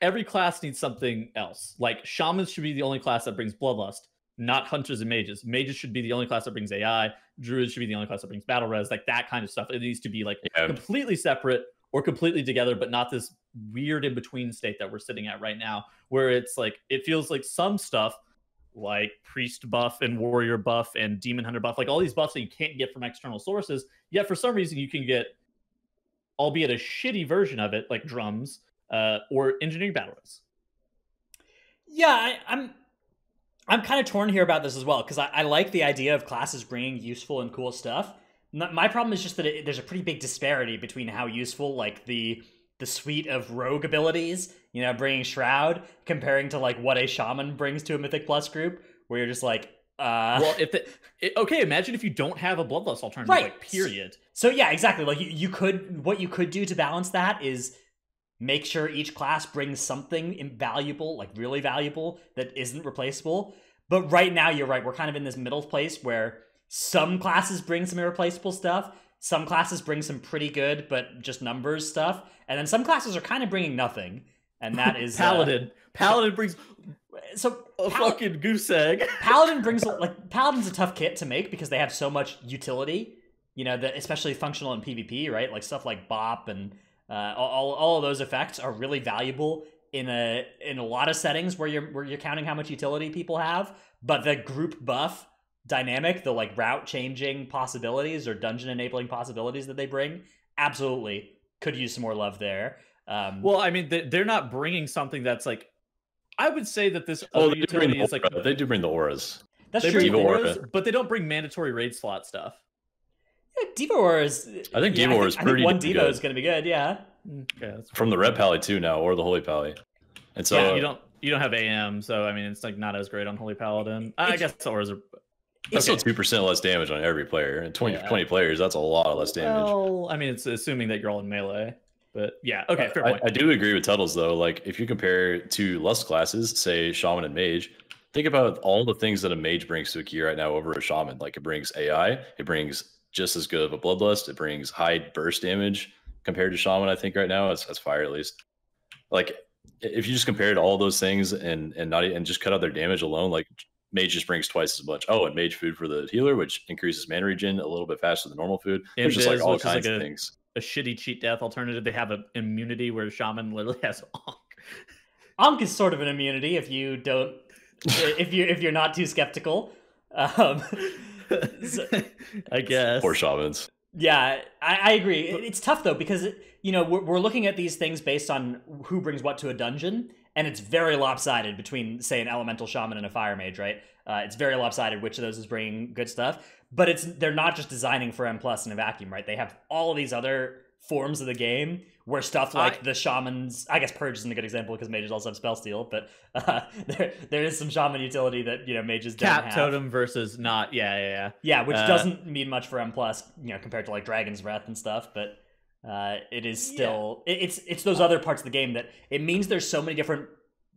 every class needs something else. Like shamans should be the only class that brings Bloodlust, not hunters and mages. Mages should be the only class that brings AI. Druids should be the only class that brings battle res. Like that kind of stuff. It needs to be like completely separate or completely together, but not this weird in-between state that we're sitting at right now, where it's like, it feels like some stuff like priest buff and warrior buff and demon hunter buff, like all these buffs that you can't get from external sources, yet for some reason you can get, albeit a shitty version of it, like drums or engineering battle res. Yeah, I'm kind of torn here about this as well, because I like the idea of classes bringing useful and cool stuff. My problem is just that there's a pretty big disparity between how useful, like, the suite of rogue abilities, bringing Shroud, comparing to, like, what a shaman brings to a Mythic Plus group, where you're just like, Well, okay, imagine if you don't have a Bloodlust alternative, right. Like, period. So, yeah, exactly. Like, what you could do to balance that is make sure each class brings something invaluable, like, really valuable, that isn't replaceable. But right now, you're right, we're kind of in this middle place where some classes bring some irreplaceable stuff, some classes bring some pretty good but just numbers stuff, and then some classes are kind of bringing nothing, and that is Paladin. Paladin brings fucking goose egg. Paladin brings, like, Paladin's a tough kit to make because they have so much utility, especially functional in PvP, right? Like stuff like Bop and all of those effects are really valuable in a lot of settings where you're counting how much utility people have. But the group buff dynamic, the like route changing possibilities or dungeon enabling possibilities that they bring, absolutely could use some more love there. Well, I mean, they're not bringing something that's like, I would say that this Oh, other utility is like they do bring the auras. That's they true. bring Diva Aura. auras, but they don't bring mandatory raid slot stuff. Yeah, Diva Aura is. I think Diva Aura is I think pretty one damn Diva good. is going to be good. Yeah. Okay, that's From the Red Pally too now, or the Holy Pally. And so yeah, you don't have AM, so I mean it's like not as great on Holy Paladin. I guess the auras are. That's still 2% less damage on every player. And 20 players, that's a lot less damage. Well, I mean, it's assuming that you're all in melee. But yeah, okay, fair point. I do agree with Tuttles, though. Like, if you compare to Lust classes, say Shaman and Mage, think about all the things that a Mage brings to a key right now over a Shaman. Like, it brings AI, it brings just as good of a Bloodlust, it brings high burst damage compared to Shaman, I think, right now. That's fire, at least. Like, if you just compared all those things and just cut out their damage alone, like, Mage just brings twice as much. Oh, and Mage food for the healer, which increases mana regen a little bit faster than normal food. There's just like all kinds of things. A shitty cheat death alternative. They have an immunity where Shaman literally has Onk. Onk is sort of an immunity if you don't, if you're not too skeptical. So, I guess. Poor Shamans. Yeah, I agree. It's tough though because we're looking at these things based on who brings what to a dungeon. And it's very lopsided between, say, an elemental shaman and a fire mage, right? It's very lopsided which of those is bringing good stuff. But they're not just designing for M+ in a vacuum, right? They have all of these other forms of the game where stuff like the shamans, I guess Purge isn't a good example because mages also have spell steal, but there is some shaman utility that mages don't have. Cap totem versus not, yeah. Yeah, which doesn't mean much for M+, compared to like Dragon's Breath and stuff, but it is still it's those other parts of the game that it means there's so many different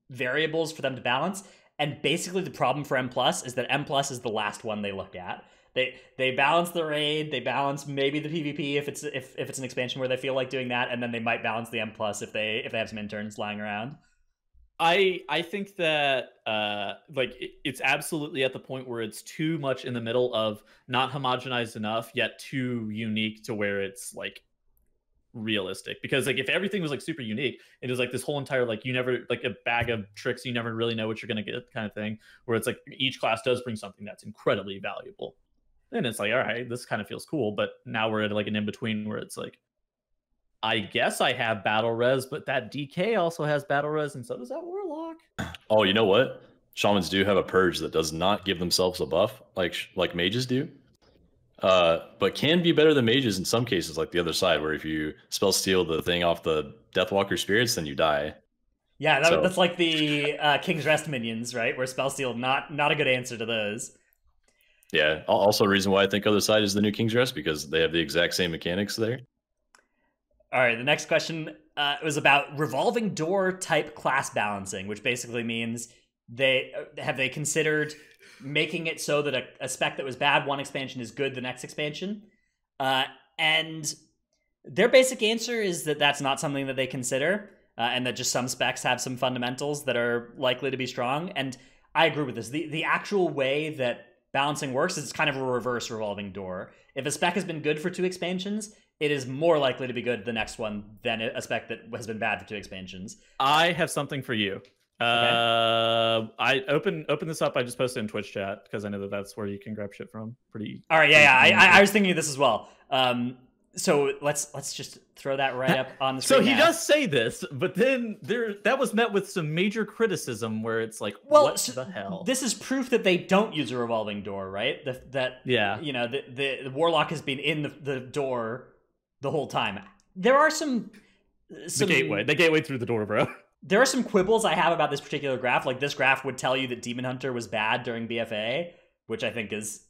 variables for them to balance, and basically the problem for M+ is that M+ is the last one they look at. They balance the raid, they balance maybe the PvP if it's an expansion where they feel like doing that, and then they might balance the M+ if they have some interns lying around. I think that it's absolutely at the point where it's too much in the middle of not homogenized enough yet too unique to where it's like realistic. Because like if everything was like super unique, it is like this whole entire like you never like a bag of tricks, you never really know what you're gonna get kind of thing, where it's like each class does bring something that's incredibly valuable. Then it's like, all right, this kind of feels cool, but now we're at like an in-between where it's like, I guess I have battle res, but that DK also has battle res, and so does that warlock. Oh, you know what? Shamans do have a purge that does not give themselves a buff like mages do. But can be better than mages in some cases, like the other side, where if you spell steal the thing off the Deathwalker spirits, then you die. Yeah, that's like the King's Rest minions, right? Where spell steal not a good answer to those. Yeah, also a reason why I think other side is the new King's Rest, because they have the exact same mechanics there. All right, the next question was about revolving door type class balancing, which basically means they considered making it so that a spec that was bad one expansion is good the next expansion, and their basic answer is that that's not something that they consider, and that just some specs have some fundamentals that are likely to be strong. And I agree with this. The actual way that balancing works is kind of a reverse revolving door. If a spec has been good for 2 expansions, it is more likely to be good the next one than a spec that has been bad for 2 expansions. I have something for you. Okay. I open this up. I just posted in Twitch chat because I know that's where you can grab shit from. All right, I was thinking of this as well. So let's just throw that right up on the screen. So he does say this, but then that was met with some major criticism where it's like, what the hell? This is proof that they don't use a revolving door, right? The warlock has been in the door the whole time. There are some the gateway through the door, bro. There are some quibbles I have about this particular graph. Like this graph would tell you that Demon Hunter was bad during BFA, which I think is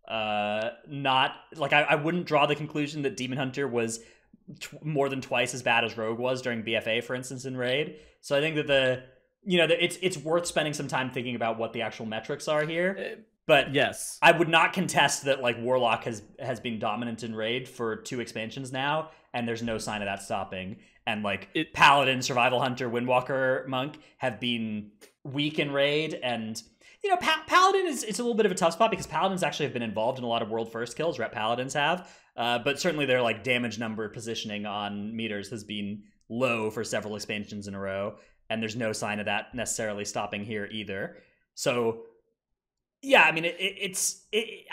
not like I wouldn't draw the conclusion that Demon Hunter was more than twice as bad as Rogue was during BFA, for instance, in Raid. So I think that it's worth spending some time thinking about what the actual metrics are here. But yes, I would not contest that like Warlock has been dominant in Raid for 2 expansions now, and there's no sign of that stopping. And like Paladin, Survival Hunter, Windwalker, Monk have been weak in Raid, and Paladin it's a little bit of a tough spot because Paladins actually have been involved in a lot of world first kills. Rep Paladins have, but certainly their like damage number positioning on meters has been low for several expansions in a row, and there's no sign of that necessarily stopping here either. So yeah, I mean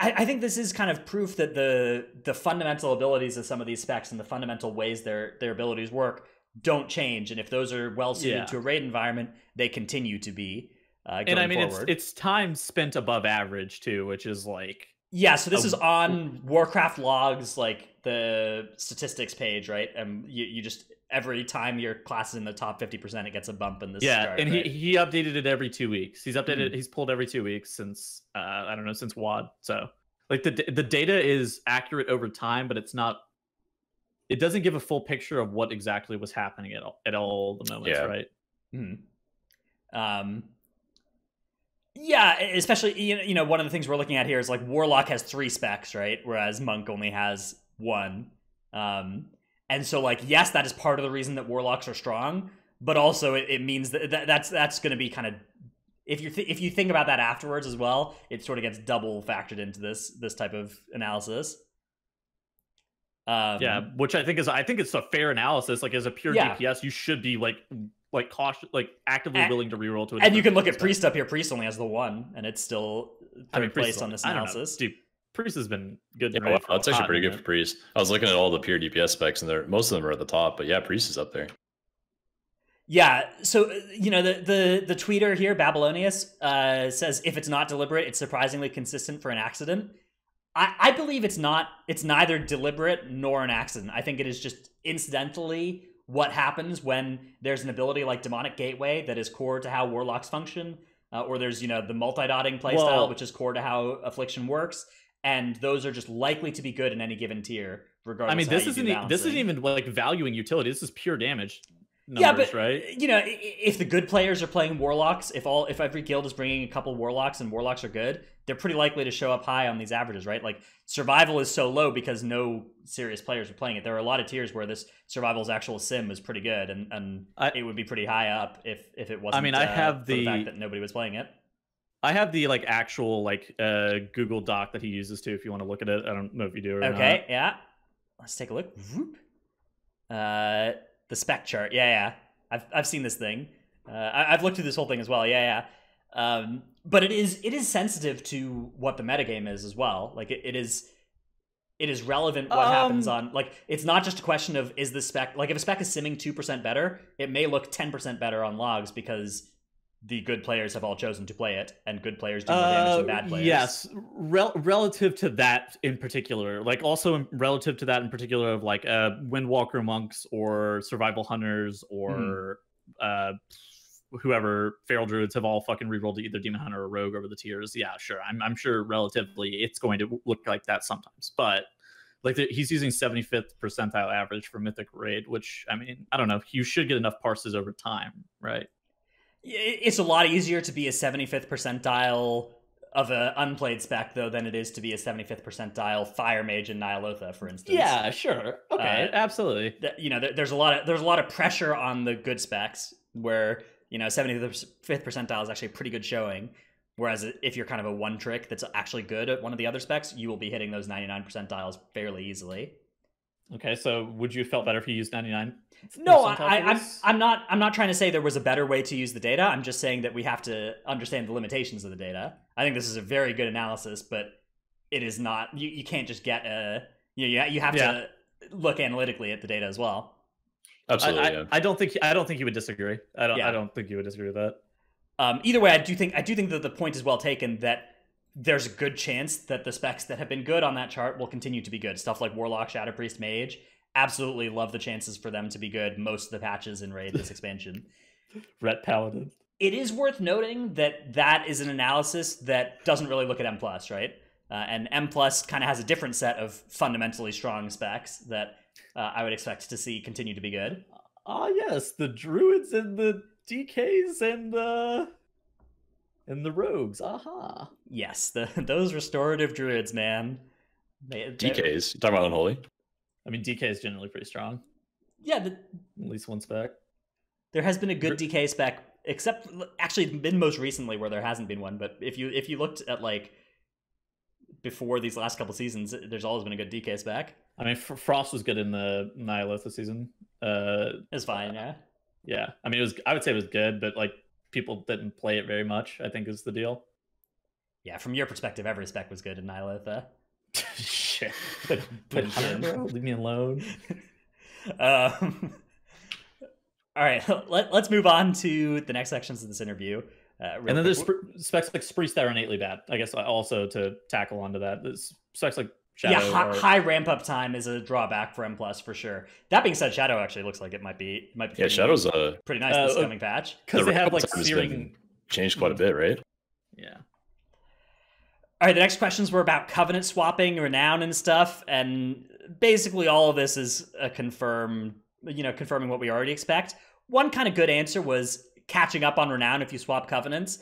I think this is kind of proof that the fundamental abilities of some of these specs and the fundamental ways their abilities work don't change, and if those are well suited to a raid environment, they continue to be. And I mean, forward. it's time spent above average too, which is like so this is on Warcraft logs, like the statistics page, right? And you just every time your class is in the top 50%, it gets a bump in this. chart, and right? he updated it every 2 weeks. He's updated. He's pulled every 2 weeks since I don't know, since WoD. So like the data is accurate over time, but it's not. It doesn't give a full picture of what exactly was happening at all the moments, right? Yeah, especially you know one of the things we're looking at here is like Warlock has 3 specs, right? Whereas Monk only has 1. And so like yes, that is part of the reason that Warlocks are strong, but also it means that's going to be kind of if you think about that afterwards as well, it sort of gets double factored into this type of analysis. Which I think it's a fair analysis. Like as a pure DPS, you should be like cautious, like actively willing to reroll to. And you can look at Priest up here. Priest only has the 1, and it's still third place on this analysis. Dude, Priest has been good. That's actually pretty good for Priest. I was looking at all the pure DPS specs, and most of them are at the top. But yeah, Priest is up there. Yeah, so you know the tweeter here, Babylonius, says if it's not deliberate, it's surprisingly consistent for an accident. I believe it's not. It's neither deliberate nor an accident. I think it is just incidentally what happens when there's an ability like Demonic Gateway that is core to how Warlocks function, or there's the multi-dotting playstyle, which is core to how Affliction works, and those are just likely to be good in any given tier, regardless. I mean, this isn't even like valuing utility. This is pure damage numbers, right? If the good players are playing Warlocks, if every guild is bringing a couple Warlocks and Warlocks are good, they're pretty likely to show up high on these averages, right? Like survival is so low because no serious players are playing it. There are a lot of tiers where this survival's actual sim is pretty good, and it would be pretty high up if it wasn't. I mean, I have for the fact that nobody was playing it. I have the like actual like Google Doc that he uses too. If you want to look at it, I don't know if you do or not. Okay, yeah. Let's take a look. The spec chart. Yeah. I've seen this thing. I've looked through this whole thing as well. Yeah. But it is sensitive to what the metagame is as well. Like it is relevant what happens on, like, it's not just a question of is the spec, like if a spec is simming 2% better, it may look 10% better on logs because the good players have all chosen to play it, and good players do more damage than bad players. Yes, relative to that in particular, like also relative to that in particular of like Windwalker monks or survival hunters or whoever feral druids have all fucking rerolled to either demon hunter or rogue over the tiers. Yeah, sure. I'm sure relatively it's going to look like that sometimes, but like he's using 75th percentile average for mythic raid, which I mean, I don't know. You should get enough parses over time, right? It's a lot easier to be a 75th percentile of an unplayed spec, though, than it is to be a 75th percentile Fire Mage and Nyalotha, for instance. Yeah, sure. Okay, absolutely. There's a lot of pressure on the good specs where 75th percentile is actually a pretty good showing. Whereas if you're kind of a one trick that's actually good at one of the other specs, you will be hitting those 99 percentiles fairly easily. Okay, so would you have felt better if you used 99? No, I'm not trying to say there was a better way to use the data. I'm just saying that we have to understand the limitations of the data. I think this is a very good analysis, but it is not. You can't just get a. You have to look analytically at the data as well. Absolutely. I don't think you would disagree. I don't think you would disagree with that. Either way, I do think that the point is well taken that there's a good chance that the specs that have been good on that chart will continue to be good. Stuff like Warlock, Shadow Priest, Mage, absolutely love the chances for them to be good most of the patches in Raid this expansion. Ret Paladin. It is worth noting that is an analysis that doesn't really look at M+, right? And M+ kind of has a different set of fundamentally strong specs that I would expect to see continue to be good. Yes, the Druids and the DKs and the rogues. Aha. Yes, those restorative druids, man. DKs. You talking about Unholy? I mean, DK is generally pretty strong. Yeah, at least one spec. There has been a good DK spec, except actually been most recently where there hasn't been one. But if you looked at like before these last couple seasons, there's always been a good DK spec. I mean, Frost was good in the Nyalotha season. It's fine, yeah. Yeah, I mean, I would say it was good, but like people didn't play it very much, I think is the deal. Yeah, from your perspective, every spec was good in Nyalotha. Shit. Leave me alone. All right, let's move on to the next sections of this interview. And then there's specs like Sprees that are innately bad. I guess also to tackle onto that. There's specs like Shadow. High ramp up time is a drawback for M+ for sure. That being said, Shadow actually looks like it might be. Yeah, Shadow's pretty nice this coming patch because they have like searing changed quite a bit, right? Yeah. All right, the next questions were about covenant swapping, renown, and stuff, and basically all of this is a confirming what we already expect. One kind of good answer was catching up on renown if you swap covenants.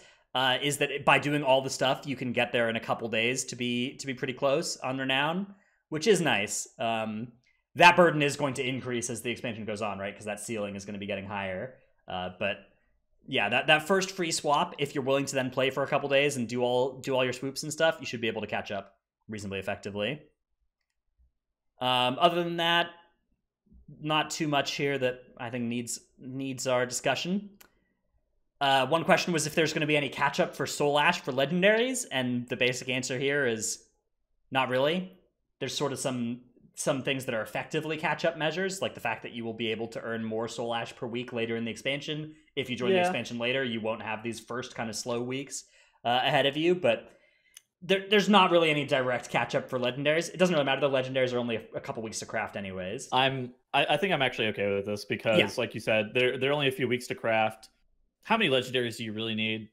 Is that by doing all the stuff you can get there in a couple days to be pretty close on renown, which is nice. That burden is going to increase as the expansion goes on, right? Because that ceiling is going to be getting higher. But yeah, that first free swap, if you're willing to then play for a couple days and do all your swoops and stuff, you should be able to catch up reasonably effectively. Other than that, not too much here that I think needs our discussion. One question was if there's going to be any catch up for Soul Ash for legendaries, and the basic answer here is not really. There's sort of some things that are effectively catch up measures, like the fact that you will be able to earn more Soul Ash per week later in the expansion. If you join the expansion later, you won't have these first kind of slow weeks ahead of you, but there's not really any direct catch up for legendaries. It doesn't really matter. The legendaries are only a couple weeks to craft anyways. I think I'm actually okay with this because, like you said, they're only a few weeks to craft. How many legendaries do you really need?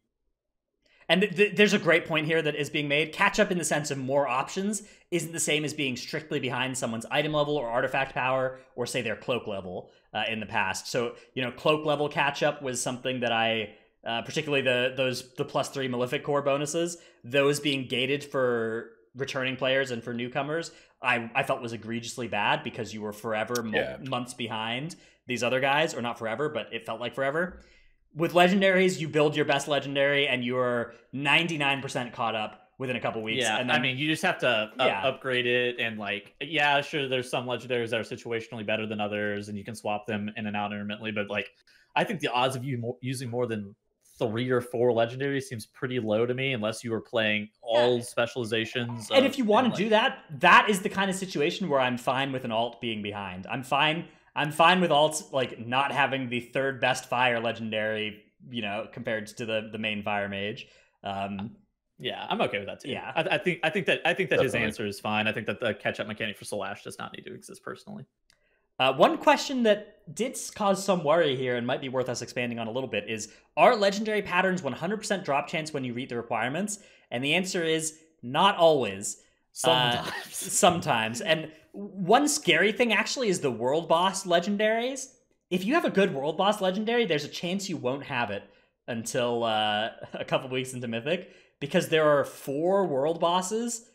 And there's a great point here that is being made. Catch up in the sense of more options isn't the same as being strictly behind someone's item level or artifact power or say their cloak level in the past. So, cloak level catch up was something that I, particularly the +3 Malefic Core bonuses, those being gated for returning players and for newcomers, I felt was egregiously bad because you were forever months behind these other guys, or not forever, but it felt like forever. With legendaries, you build your best legendary and you're 99% caught up within a couple weeks. Yeah, and then, I mean, you just have to upgrade it, and sure, there's some legendaries that are situationally better than others, and you can swap them in and out intermittently, but I think the odds of you using more than 3 or 4 legendaries seems pretty low to me, unless you were playing all specializations. And if you want to do that, that is the kind of situation where I'm fine with an alt being behind. I'm fine with alts not having the third best fire legendary, compared to the main fire mage. Yeah, I'm okay with that too. Yeah, I think that his answer is fine. I think that the catch up mechanic for Soul Ash does not need to exist personally. One question that did cause some worry here and might be worth us expanding on a little bit is, are legendary patterns 100% drop chance when you read the requirements? And the answer is not always. Sometimes. And one scary thing actually is the world boss legendaries. If you have a good world boss legendary, there's a chance you won't have it until a couple weeks into Mythic, because there are 4 world bosses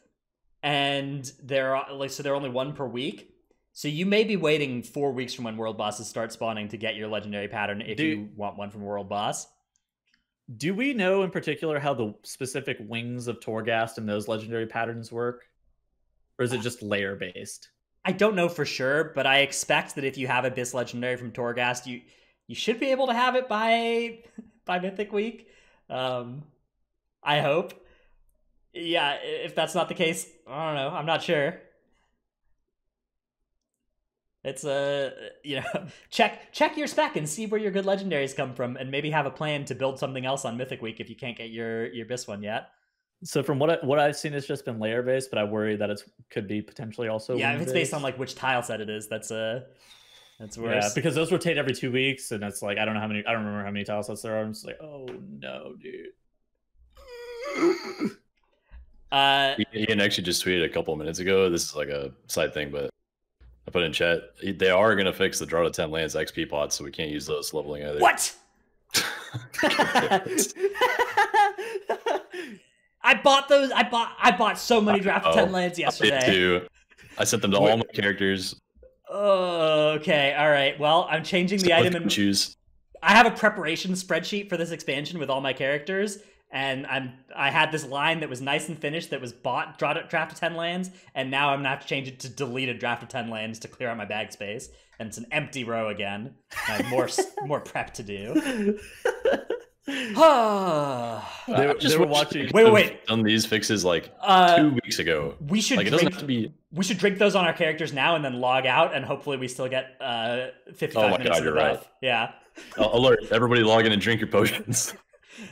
and there are only 1 per week. So you may be waiting 4 weeks from when world bosses start spawning to get your legendary pattern if you want one from a world boss. Do we know in particular how the specific wings of Torghast and those legendary patterns work? Or is it just layer based? I don't know for sure, but I expect that if you have Abyss legendary from Torghast, you should be able to have it by Mythic Week. I hope. Yeah, if that's not the case, I don't know. I'm not sure. It's check your spec and see where your good legendaries come from, and maybe have a plan to build something else on Mythic Week if you can't get your Abyss one yet. So from what I've seen, it's just been layer based, but I worry that it could be potentially also if it's based on which tile set it is, that's worse. Yeah, because those rotate every 2 weeks, and it's I don't remember how many tile sets there are. I'm just oh no, dude. Ian actually just tweeted a couple minutes ago. This is a side thing, but I put in chat. They are gonna fix the draw to 10 lands XP pots, so we can't use those leveling either. What? I bought those. I bought so many draft 10 lands yesterday. I did too. I sent them to all my characters. Oh, okay. All right. Well, I'm changing the item and choose. I have a preparation spreadsheet for this expansion with all my characters, and I had this line that was nice and finished that was bought draft of 10 lands, and now I'm gonna have to change it to deleted draft of 10 lands to clear out my bag space, and it's an empty row again. I have more prep to do. They were watching. Wait. Done these fixes 2 weeks ago. We should it doesn't have to be. We should drink those on our characters now and then log out, and hopefully we still get 55 minutes of the buff. Right. Yeah. Alert! Everybody log in and drink your potions.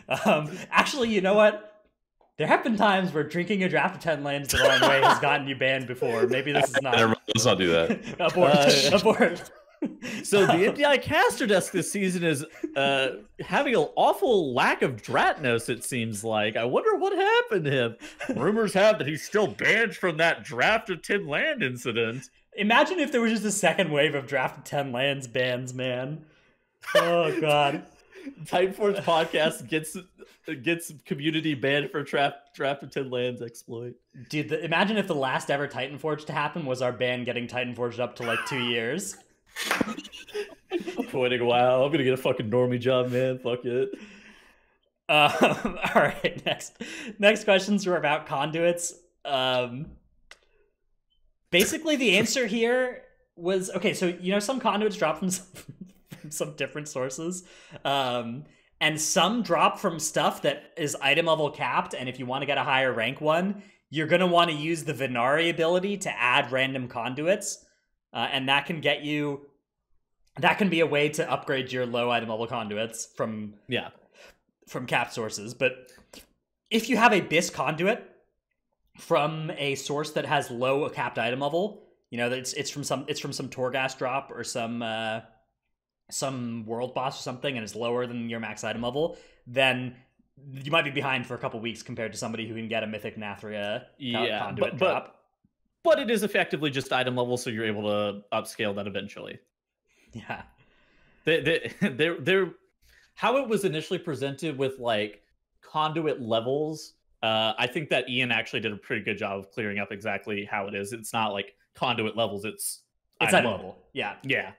Actually, you know what? There have been times where drinking a draft of 10 lands the wrong way has gotten you banned before. Maybe this is not. Never mind, let's not do that. Abort. Abort. So the MDI caster desk this season is having an awful lack of Dratnos, it seems like. I wonder what happened to him. Rumors have that he's still banned from that draft of 10 land incident. Imagine if there was just a second wave of draft of 10 lands bans, man. Oh, God. Titanforge podcast gets community banned for draft of 10 lands exploit. Dude, imagine if the last ever Titanforge to happen was our ban getting Titanforged up to like 2 years. Pointing, wow, I'm gonna get a fucking normie job, man. Fuck it. All right, next questions were about conduits. Basically, the answer here was okay. So some conduits drop from some different sources, and some drop from stuff that is item level capped. And if you want to get a higher rank one, you're gonna want to use the Venari ability to add random conduits. And that can get you. That can be a way to upgrade your low item level conduits from capped sources. But if you have a BIS conduit from a source that has low capped item level, it's from some Torghast drop or some world boss or something, and it's lower than your max item level, then you might be behind for a couple weeks compared to somebody who can get a Mythic Nathria conduit drop. But it is effectively just item level, so you're able to upscale that eventually. Yeah. They're how it was initially presented with like conduit levels. I think that Ian actually did a pretty good job of clearing up exactly how it is. It's not like conduit levels. It's item level. Yeah. Yeah.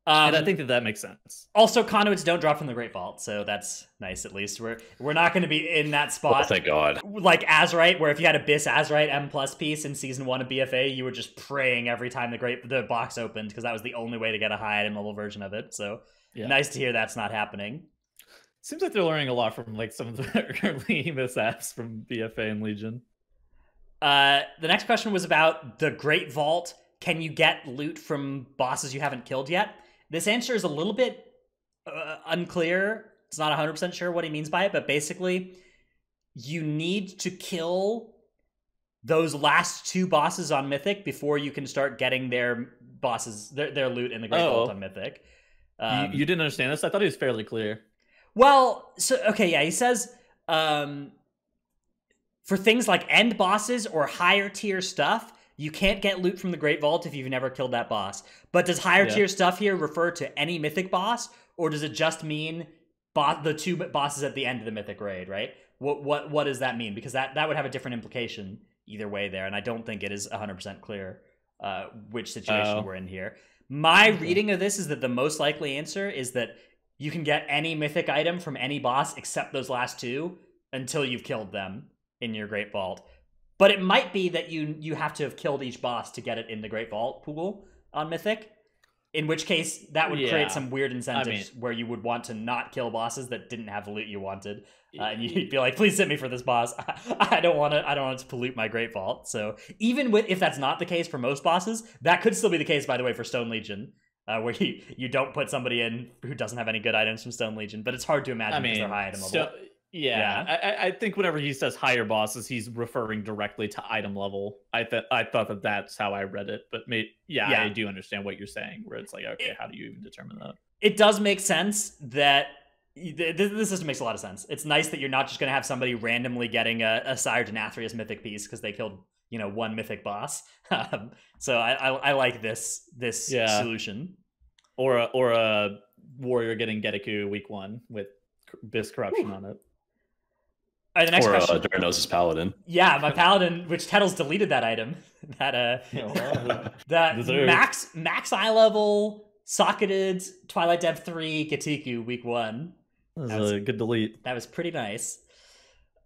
And I think that makes sense. Also, conduits don't drop from the Great Vault, so that's nice. At least we're not going to be in that spot. Oh, thank God. Like Azerite, where if you had a BIS Azerite M+ piece in Season 1 of BFA, you were just praying every time the box opened, because that was the only way to get a high item level version of it. So nice to hear that's not happening. Seems like they're learning a lot from like some of the early mishaps from BFA and Legion. The next question was about the Great Vault. Can you get loot from bosses you haven't killed yet? This answer is a little bit unclear. It's not 100% sure what he means by it, but basically, you need to kill those last 2 bosses on Mythic before you can start getting their loot in the Great Vault on Mythic. You didn't understand this? I thought it was fairly clear. Well, he says for things like end bosses or higher tier stuff, you can't get loot from the Great Vault if you've never killed that boss. But does higher tier stuff here refer to any Mythic boss, or does it just mean the 2 bosses at the end of the Mythic raid, right? What does that mean? Because that would have a different implication either way there, and I don't think it is 100% clear which situation we're in here. My reading of this is that the most likely answer is that you can get any Mythic item from any boss except those last 2 until you've killed them in your Great Vault. But it might be that you have to have killed each boss to get it in the Great Vault pool on Mythic, in which case that would create some weird incentives where you would want to not kill bosses that didn't have the loot you wanted, and you'd be like, "Please hit me for this boss. I don't want it to pollute my Great Vault." So even if that's not the case for most bosses, that could still be the case, by the way, for Stone Legion, where you don't put somebody in who doesn't have any good items from Stone Legion. But it's hard to imagine because they're high item level. I think whenever he says higher bosses, he's referring directly to item level. I thought that's how I read it, but I do understand what you're saying, where it's like, okay, how do you even determine that? It does make sense that this system makes a lot of sense. It's nice that you're not just going to have somebody randomly getting a Sire Denathrius Mythic piece because they killed 1 Mythic boss. So I like this solution. Or a warrior getting Gedeku week 1 with BIS corruption on it. All right, the next question. Darnos' Paladin. Yeah, my Paladin, which Tettles deleted that item. That max eye level socketed Twilight Dev 3 Gatiku week 1. That was a good delete. That was pretty nice.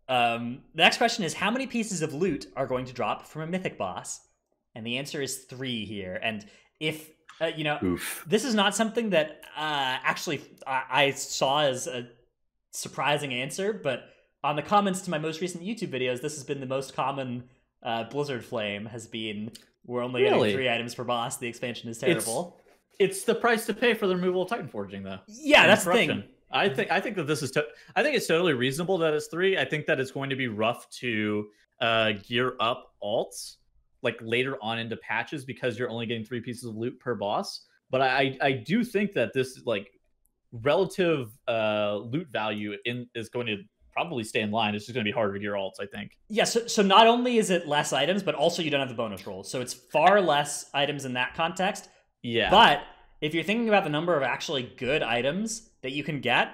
The next question is, how many pieces of loot are going to drop from a Mythic boss? And the answer is 3 here. And if this is not something that actually I saw as a surprising answer, but on the comments to my most recent YouTube videos, this has been the most common Blizzard flame, has been, we're only getting 3 items per boss, the expansion is terrible. It's the price to pay for the removal of Titan Forging, though. Yeah, And that's the corruption. thing. I think that this is. I think it's totally reasonable that it's 3. I think that it's going to be rough to gear up alts like later on into patches because you're only getting 3 pieces of loot per boss. But I do think that this like relative loot value is going to probably stay in line. It's just going to be harder to gear alts, I think. Yeah, so not only is it less items, but also you don't have the bonus rolls. So it's far less items in that context. Yeah. But if you're thinking about the number of actually good items that you can get,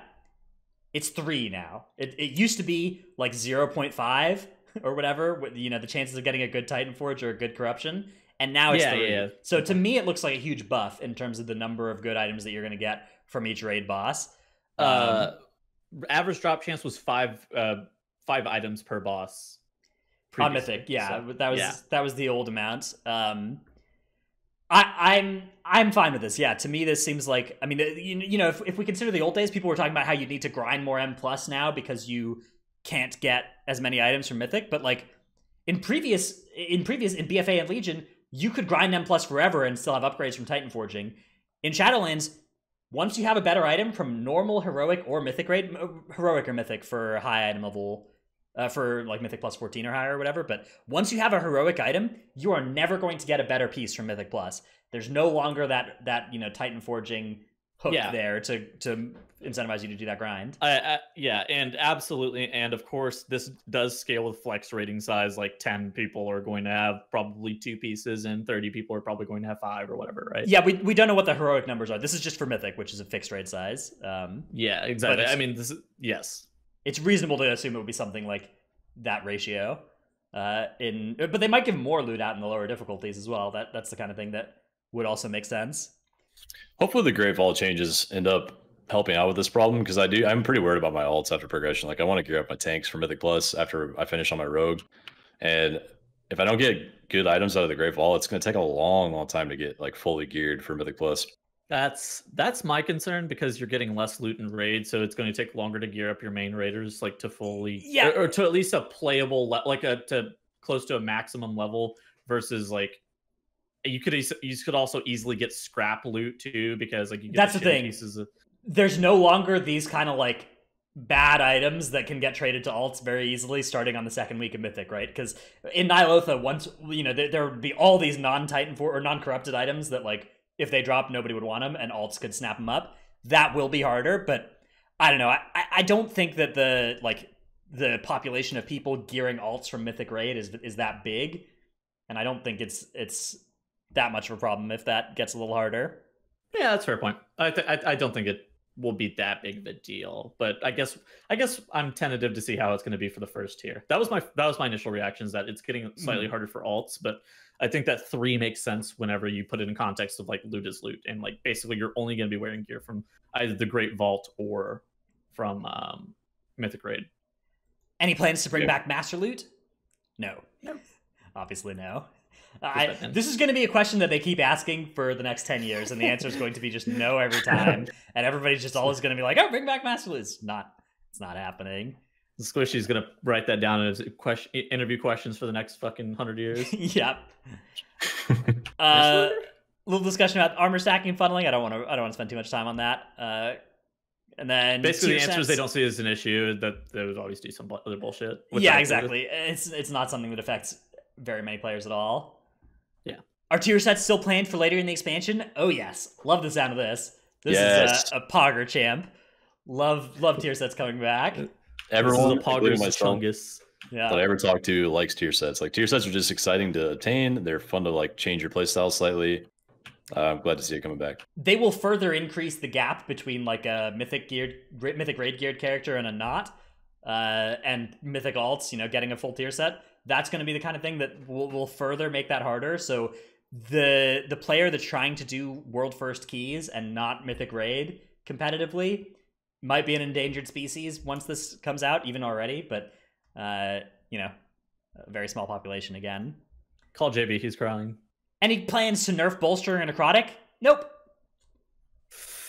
it's 3 now. It used to be like 0.5 or whatever, you know, the chances of getting a good Titanforge or a good corruption. And now it's 3. Yeah. So to me, it looks like a huge buff in terms of the number of good items that you're going to get from each raid boss. Average drop chance was 5 items per boss. On Mythic, yeah. So, that was the old amount. I'm fine with this. Yeah, to me, this seems like, I mean, you know, if we consider the old days, people were talking about how you need to grind more M+ now because you can't get as many items from Mythic. But like in BFA and Legion, you could grind M+ forever and still have upgrades from Titan Forging. In Shadowlands, once you have a better item from normal, heroic, or mythic grade, heroic or mythic for high item level, for like Mythic plus 14 or higher or whatever, but once you have a heroic item, you are never going to get a better piece from Mythic plus. There's no longer that you know, Titan Forging hook there to incentivize you to do that grind. Yeah, and absolutely, and of course this does scale with flex rating size. Like 10 people are going to have probably 2 pieces, and 30 people are probably going to have 5 or whatever, right? Yeah, we don't know what the heroic numbers are. This is just for Mythic, which is a fixed raid size. Yeah, exactly. I mean, yes. It's reasonable to assume it would be something like that ratio. But they might give more loot out in the lower difficulties as well. That's the kind of thing that would also make sense. Hopefully the Great Vault changes end up helping out with this problem, because I'm pretty worried about my alts after progression. Like I want to gear up my tanks for Mythic Plus after I finish on my Rogue. And if I don't get good items out of the Great Vault, it's going to take a long time to get like fully geared for Mythic Plus. That's my concern, because you're getting less loot in raid, so it's going to take longer to gear up your main raiders, like to fully, or to at least a playable, to close to a maximum level, versus like you could also easily get scrap loot too, because like you get that's the thing. There's no longer these kind of like bad items that can get traded to alts very easily starting on the second week of Mythic, right? Because in Nihilotha, once you know, there would be all these non-Titan or non-corrupted items that like, if they drop, nobody would want them, and alts could snap them up. That will be harder, but I don't know. I don't think that the population of people gearing alts from Mythic Raid is that big, and I don't think it's that much of a problem if that gets a little harder. Yeah, that's a fair point. I don't think it will be that big of a deal, but I guess I'm tentative to see how it's going to be for the first tier. That was my initial reaction, is that it's getting slightly harder for alts, but I think that 3 makes sense whenever you put it in context of like loot is loot, and like basically you're only going to be wearing gear from either the Great Vault or from Mythic Raid. Any plans to bring back Master Loot? No. Obviously no. This is going to be a question that they keep asking for the next 10 years, and the answer is going to be just no every time, and everybody's just always going to be like, oh, bring back Master Loot. It's not happening. Squishy's gonna write that down as interview questions for the next fucking 100 years. Yep. Little discussion about armor stacking and funneling. I don't want to spend too much time on that. And then basically the answers they don't see as an issue, that they would always do some other bullshit. Yeah, exactly. It's not something that affects very many players at all. Yeah. Are tier sets still planned for later in the expansion? Oh yes, love the sound of this. This is a Pogger champ. Love tier sets coming back. Everyone, including myself, that I ever talk to likes tier sets. Like tier sets are just exciting to attain. They're fun to like change your playstyle slightly. I'm glad to see it coming back. They will further increase the gap between like a mythic raid geared character and a not, and mythic alts. You know, getting a full tier set. That's going to be the kind of thing that will further make that harder. So the player that's trying to do world first keys and not mythic raid competitively might be an endangered species once this comes out, even already, but, you know, a very small population again. Call JB, he's crying. Any plans to nerf Bolster and Necrotic? Nope.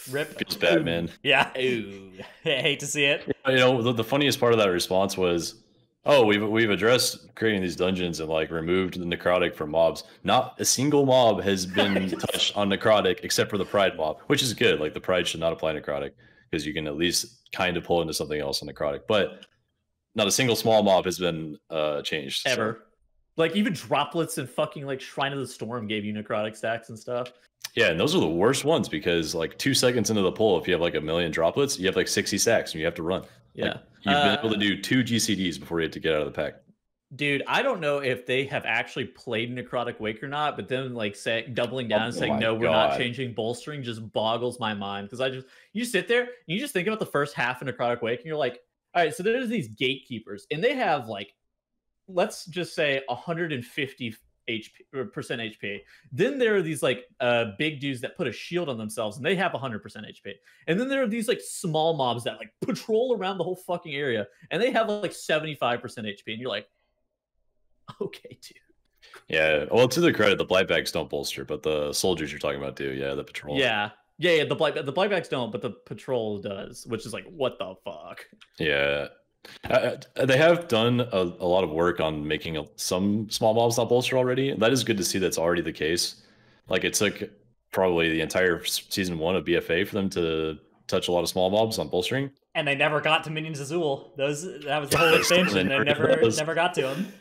Rip. Feels bad, man. Yeah. Ooh. I hate to see it. You know, the funniest part of that response was, Oh, we've addressed creating these dungeons and like removed the necrotic from mobs. Not a single mob has been touched on necrotic except for the pride mob, which is good. Like the pride should not apply necrotic because you can at least kind of pull into something else on necrotic. But not a single small mob has been changed Ever. So. Like even droplets and fucking like Shrine of the Storm gave you necrotic stacks and stuff. Yeah, and those are the worst ones because like 2 seconds into the pull, if you have like a million droplets, you have like 60 stacks and you have to run. Yeah. Like, you've been able to do 2 GCDs before you have to get out of the pack. Dude, I don't know if they have actually played Necrotic Wake or not, but then like doubling down and saying no, we're not changing bolstering just boggles my mind. Because you sit there and you just think about the first half of Necrotic Wake and you're like, all right, so there's these gatekeepers and they have like, let's just say 150 percent HP. Then there are these like big dudes that put a shield on themselves and they have 100% HP. And then there are these like small mobs that like patrol around the whole fucking area and they have like 75% HP. And you're like, okay, dude. Yeah, well, to the credit, the Blightbacks don't bolster, but the soldiers you're talking about do. Yeah, the patrol. Yeah. The Blightbacks don't, but the patrol does, which is like, what the fuck? Yeah. They have done a lot of work on making some small mobs not bolster already. That is good to see that's already the case. Like, it took probably the entire season 1 of BFA for them to touch a lot of small mobs on bolstering. And they never got to Minions Azul. That was the whole expansion. They never got to them.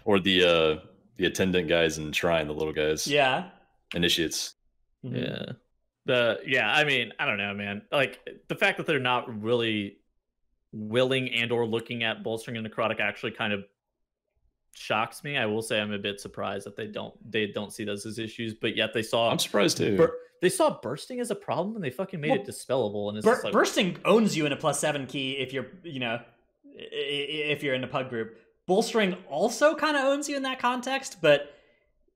Or the attendant guys in Shrine, the little guys. Yeah. Initiates. Yeah. I mean, I don't know, man. Like the fact that they're not really willing and or looking at bolstering and necrotic actually kind of shocks me. I will say I'm a bit surprised that they don't see those as issues, but yet they saw. I'm surprised too. They saw bursting as a problem and they fucking made it dispellable. And it's like, bursting owns you in a +7 key if you're if you're in a pug group. Bolstering also kind of owns you in that context, but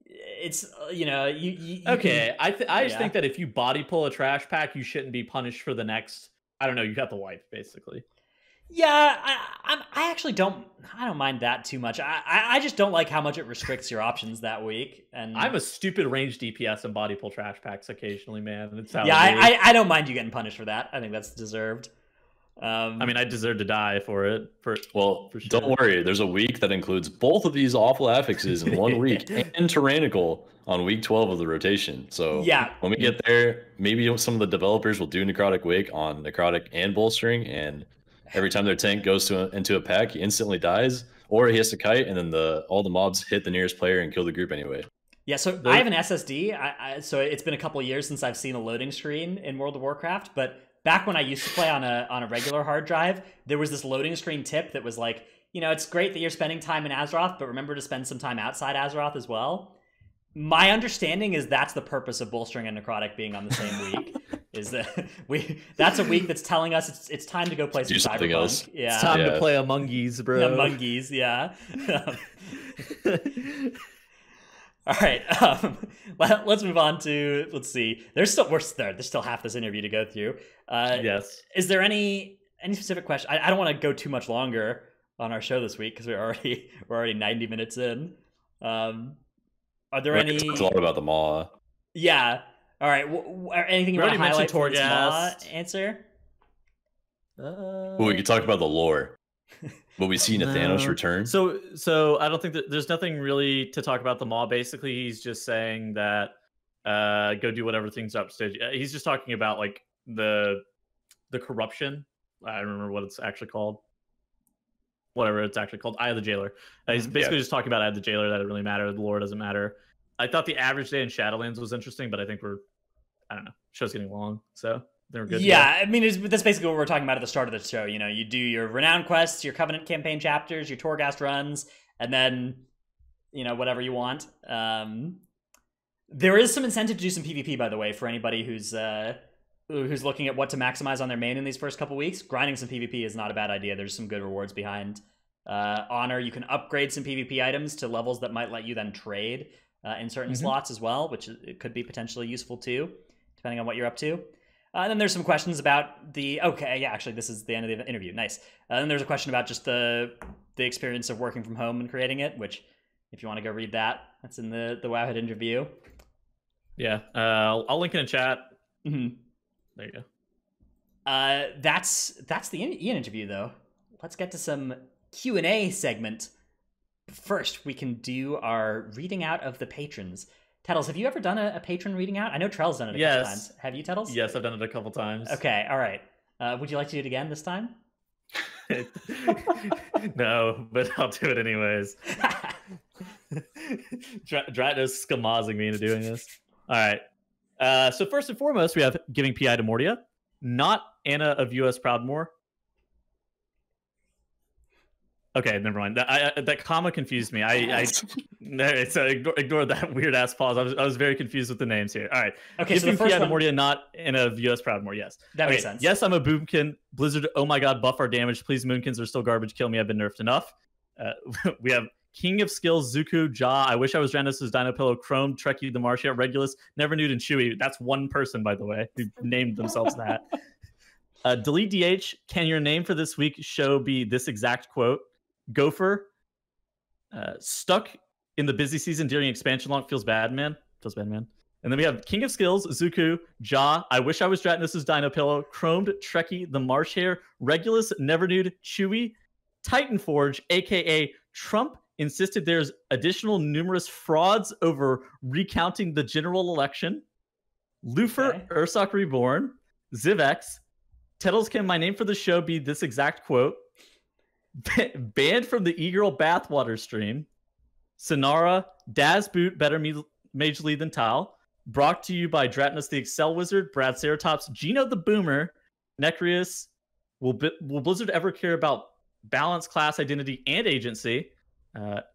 it's okay. I just think that if you body pull a trash pack, you shouldn't be punished for the next. I don't know. You have to wipe basically. Yeah, I actually don't. I don't mind that too much. I just don't like how much it restricts your options that week. And I'm a stupid range DPS and body pull trash packs occasionally, man. It's how I don't mind you getting punished for that. I think that's deserved. I mean, I deserve to die for it. For sure. Don't worry. There's a week that includes both of these awful affixes in 1 week and tyrannical on week 12 of the rotation. So yeah, when we get there, maybe some of the developers will do Necrotic Wake on necrotic and bolstering, and every time their tank goes into a pack, he instantly dies, or he has to kite, and then all the mobs hit the nearest player and kill the group anyway. Yeah, so I have an SSD, so it's been a couple years since I've seen a loading screen in World of Warcraft, but back when I used to play on a regular hard drive, there was this loading screen tip that was like, it's great that you're spending time in Azeroth, but remember to spend some time outside Azeroth as well. My understanding is that's the purpose of bolstering and necrotic being on the same week. Is that that's a week that's telling us it's time to go play some something Cyberpunk. Else. Yeah. It's time to play Among Us, bro. Among Us, yeah. All right, let's move on to, let's see. There's still half this interview to go through. Yes. Is there any specific question? I don't want to go too much longer on our show this week because we're already 90 minutes in. Are there any? It's a lot about the Maw. Yeah. All right. Anything you want to highlight for this Maw answer? Well, we could talk about the lore. Will we see Nathanos return? So I don't think that there's nothing really to talk about the Maw. Basically, he's just saying that go do whatever things upstage. He's just talking about like the corruption. I don't remember what it's actually called. Whatever it's actually called, Eye of the Jailer. He's basically just talking about Eye of the Jailer. That it really matter. The lore doesn't matter. I thought the average day in Shadowlands was interesting, but I think I don't know. Show's getting long, so they're good. Yeah, I mean, that's basically what we're talking about at the start of the show. You do your Renown quests, your Covenant campaign chapters, your Torghast runs, and then, whatever you want. There is some incentive to do some PvP, by the way, for anybody who's looking at what to maximize on their main in these first couple weeks. Grinding some PvP is not a bad idea. There's some good rewards behind Honor. You can upgrade some PvP items to levels that might let you then trade in certain slots as well, which it could be potentially useful too, depending on what you're up to. And then there's some questions about actually, this is the end of the interview. Nice. Then there's a question about just the experience of working from home and creating it, which, if you want to go read that, that's in the Wowhead interview. Yeah, I'll link in chat. Mm-hmm. There you go. That's the Ian interview, though. Let's get to some Q&A segment. First, we can do our reading out of the patrons. Tettles, have you ever done a patron reading out? I know Trell's done it a couple times. Have you, Tettles? Yes, I've done it a couple times. Okay, all right. Would you like to do it again this time? No, but I'll do it anyways. Dratnos skamazing me into doing this. All right. So first and foremost, we have giving PI to Mordia, not Anna of US Proudmoore. Okay, never mind. That comma confused me. So ignore that weird ass pause. I was very confused with the names here. All right. Okay, so the first first one, one, Mordia, not in a US Proudmoore. Yes, that makes sense. Yes, I'm a Boomkin. Blizzard. Oh my God, buff our damage, please. Moonkins are still garbage. Kill me. I've been nerfed enough. We have King of Skills, Zuku, Ja. I wish I was Dranos' Dino Pillow, Chrome, Trekkie, the Martia, Regulus, Never Nude, and Chewy. That's one person, by the way, who named themselves that. Delete DH. Can your name for this week's show be this exact quote? Gopher, stuck in the busy season during expansion long. Feels bad, man. And then we have King of Skills, Zuku, Ja. I wish I was Dratnos' Dino Pillow, Chromed, Trekkie, the Marsh Hare, Regulus, Never Nude, Chewy, Titanforge, aka Trump insisted there's additional numerous frauds over recounting the general election. Lufer, Ursoc Reborn, Zivex, Tettles, can my name for the show be this exact quote? Banned from the e-girl bathwater stream. Sonara, Daz Boot, better Mage Lead than Tal. Brought to you by Dratnos the Excel Wizard, Brad Ceratops, Gino the Boomer, Necrius. Will Blizzard ever care about balance, class, identity, and agency?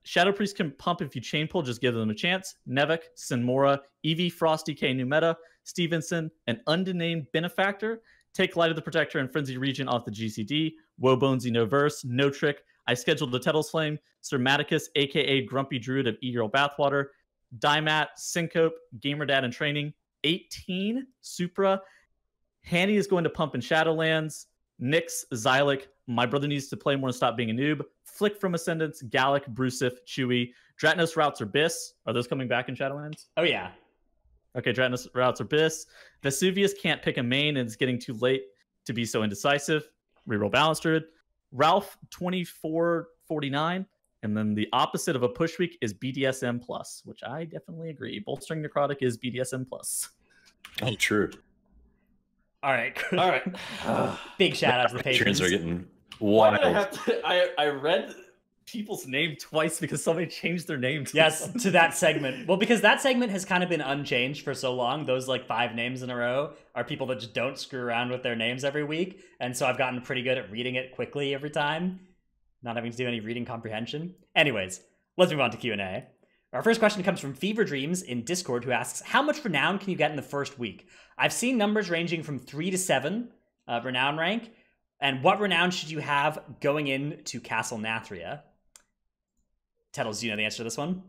Shadow Priest can pump if you chain pull, just give them a chance. Nevik, Sinmora, Eevee, Frosty K, New Meta, Stevenson, an unnamed benefactor. Take Light of the Protector and Frenzy Region off the GCD. Wobonesy, no verse, no trick. I scheduled a Tettles Flame. Sir Maticus, aka Grumpy Druid of E-Girl Bathwater. Dymat, Syncope, Gamerdad in Training. 18, Supra. Hanny is going to pump in Shadowlands. Nyx, Xylic, My Brother Needs to Play More and Stop Being a Noob. Flick from Ascendance, Gallic, Brusif, Chewy. Dratnos Routes or Biss. Are those coming back in Shadowlands? Oh, yeah. Okay, Dratnos Routes or Biss. Vesuvius can't pick a main and it's getting too late to be so indecisive. Reroll Balance Druid. Ralph, 2449. And then the opposite of a push week is BDSM plus, which I definitely agree. Bolstering Necrotic is BDSM plus. Oh, true. All right. Big shout out to the patrons. Are getting wild. I read people's name twice because somebody changed their name. To that segment. Well, because that segment has kind of been unchanged for so long. Those like 5 names in a row are people that just don't screw around with their names every week. And so I've gotten pretty good at reading it quickly every time, not having to do any reading comprehension. Anyways, let's move on to Q&A. Our first question comes from Fever Dreams in Discord, who asks, how much renown can you get in the first week? I've seen numbers ranging from 3 to 7 renown rank. And what renown should you have going into Castle Nathria? Tettles, do you know the answer to this one?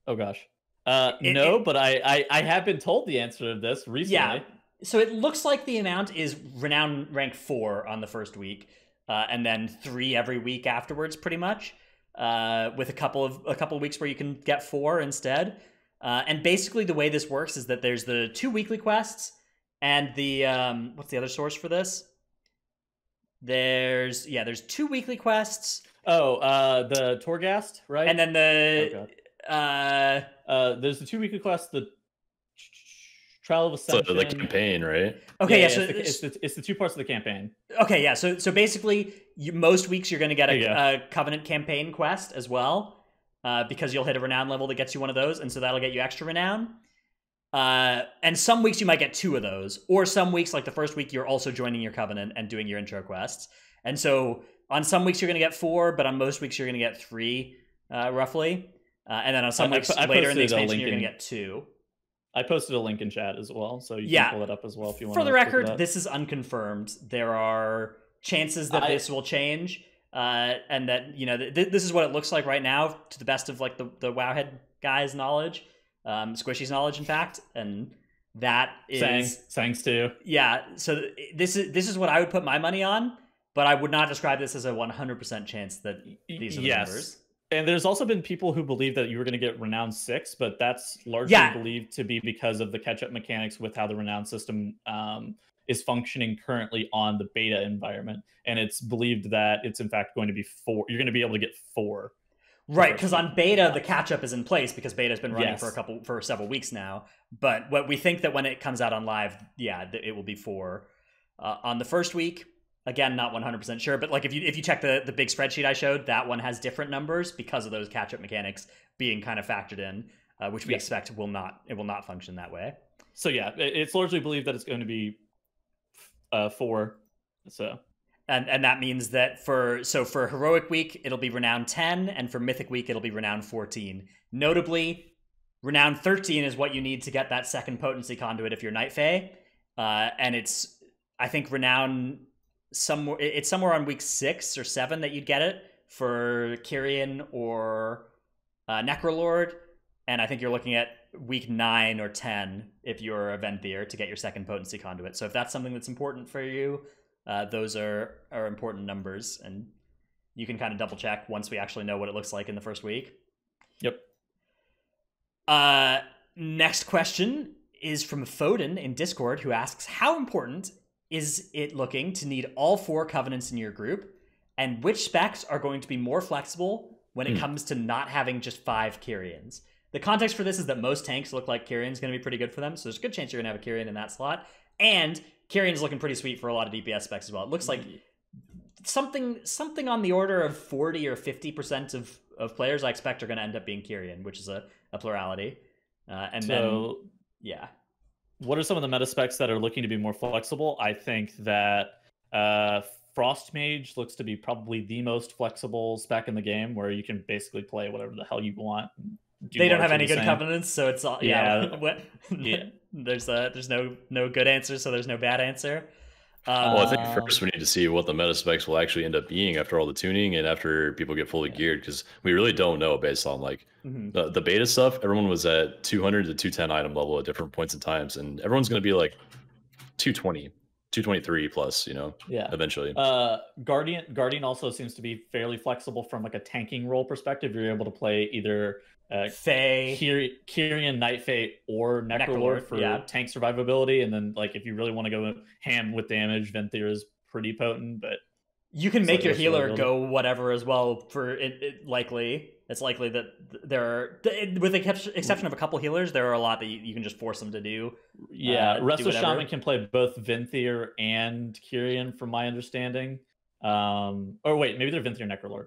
Oh, gosh. No, but I have been told the answer to this recently. Yeah. So it looks like the amount is renown rank 4 on the first week, and then 3 every week afterwards, pretty much, with a couple of weeks where you can get 4 instead. And basically the way this works is that there's the 2 weekly quests and the what's the other source for this? There's 2 weekly quests. The Torghast, right? And then there's the 2 weekly quests, the Trial of Ascension. So the campaign, right? Okay, so it's the 2 parts of the campaign. Okay, yeah. So basically, most weeks you're going to get a Covenant campaign quest as well, because you'll hit a renown level that gets you one of those, and so that'll get you extra renown. And some weeks you might get 2 of those, or some weeks, like the first week, you're also joining your Covenant and doing your intro quests. And so on some weeks you're going to get 4, but on most weeks you're going to get 3, roughly. And then on some weeks later in the expansion you're going to get 2. I posted a link in chat as well, so you can pull it up as well if you want. For the record, this is unconfirmed. There are chances that this will change, and that this is what it looks like right now, to the best of like the Wowhead guys' knowledge, Squishy's knowledge, in fact, and that is thanks to So this is what I would put my money on, but I would not describe this as a 100% chance that these are the numbers. And there's also been people who believe that you were going to get Renown 6, but that's largely believed to be because of the catch-up mechanics with how the Renown system is functioning currently on the beta environment, and it's believed that it's in fact going to be 4. You're going to be able to get 4. Right, because on beta the catch-up is in place because beta's been running Yes. for several weeks now. But what we think that when it comes out on live, it will be 4. On the first week, again, not 100% sure, but like if you check the big spreadsheet I showed, that one has different numbers because of those catch-up mechanics being kind of factored in, which we expect will not function that way. So yeah, it's largely believed that it's going to be 4. So. And that means that for Heroic Week, it'll be Renown 10, and for Mythic Week, it'll be Renown 14. Notably, Renown 13 is what you need to get that second potency conduit if you're Night Fae. And it's, I think, Renown, it's somewhere on week 6 or 7 that you'd get it for Kyrian or Necrolord. And I think you're looking at week 9 or 10 if you're a Venthyr to get your second potency conduit. So if that's something that's important for you, those are important numbers, and you can kind of double check once we actually know what it looks like in the first week. Yep. Next question is from Foden in Discord, who asks, how important is it looking to need all 4 covenants in your group, and which specs are going to be more flexible when it comes to not having just 5 Kyrians? The context for this is that most tanks look like Kyrian's going to be pretty good for them, so there's a good chance you're going to have a Kyrian in that slot. And Kyrian's looking pretty sweet for a lot of DPS specs as well. It looks like something on the order of 40 or 50% of players I expect are going to end up being Kyrian, which is a plurality. And so, then, yeah. What are some of the meta specs that are looking to be more flexible? I think that Frost Mage looks to be probably the most flexible spec in the game, where you can basically play whatever the hell you want. They don't have any good covenants, so it's all there's no good answer, so there's no bad answer. Well, I think first we need to see what the meta specs will actually end up being after all the tuning and after people get fully geared, because we really don't know based on like the beta stuff. Everyone was at 200 to 210 item level at different points in times, and everyone's going to be like 220, 223 plus, eventually. Guardian also seems to be fairly flexible from like a tanking role perspective. You're able to play either Fae, Kyrian, Night Fae, or Necrolord for tank survivability, and then like if you really want to go ham with damage, Venthyr is pretty potent, but you can make your healer go whatever as well. For it's likely that there are, with the exception of a couple healers, there are a lot that you can just force them to do. Resto Shaman can play both Venthyr and Kyrian, from my understanding. Or wait, maybe they're Venthyr Necrolord.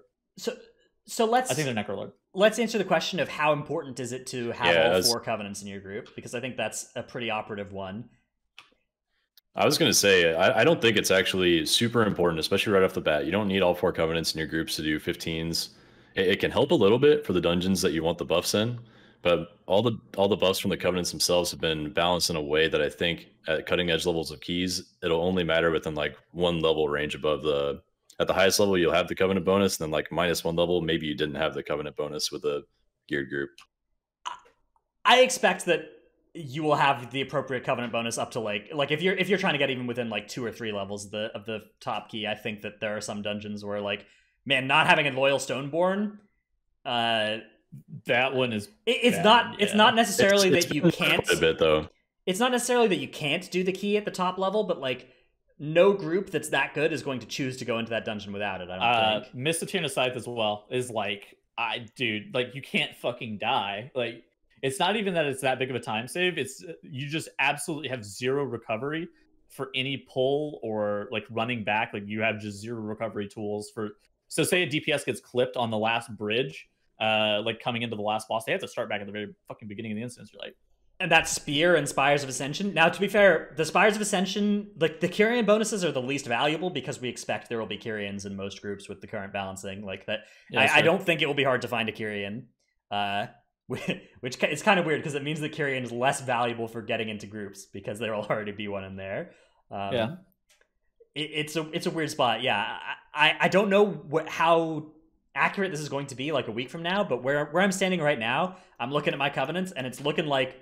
So let's. I think they're Necrolord. Let's answer the question of how important is it to have all 4 covenants in your group, because I think that's a pretty operative one. I was going to say, I don't think it's actually super important, especially right off the bat. You don't need all 4 covenants in your groups to do 15s. It can help a little bit for the dungeons that you want the buffs in, but all the buffs from the covenants themselves have been balanced in a way that I think at cutting edge levels of keys, it'll only matter within like 1 level range above at the highest level, you'll have the covenant bonus, and then like -1 level, maybe you didn't have the covenant bonus with a geared group. I expect that you will have the appropriate covenant bonus up to like if you're trying to get even within like 2 or 3 levels of the top key. I think that there are some dungeons where like, man, not having a loyal Stoneborn, that one is it's not necessarily that you can't a bit though. It's not necessarily that you can't do the key at the top level, but like no group that's that good is going to choose to go into that dungeon without it, I don't think. Mist of Tyranid Scythe as well is like, dude, like you can't fucking die. Like, it's not even that it's that big of a time save. It's you just absolutely have 0 recovery for any pull or like running back. Like you have just 0 recovery tools for. So say a DPS gets clipped on the last bridge, like coming into the last boss, they have to start back at the very fucking beginning of the instance. You're like. And that's Spear and Spires of Ascension. Now, to be fair, the Spires of Ascension, like the Kyrian bonuses are the least valuable because we expect there will be Kyrians in most groups with the current balancing. Like that, I don't think it will be hard to find a Kyrian, which is kind of weird because it means the Kyrian is less valuable for getting into groups because there will already be one in there. It's a weird spot. Yeah, I don't know how accurate this is going to be like a week from now, but where I'm standing right now, I'm looking at my covenants and it's looking like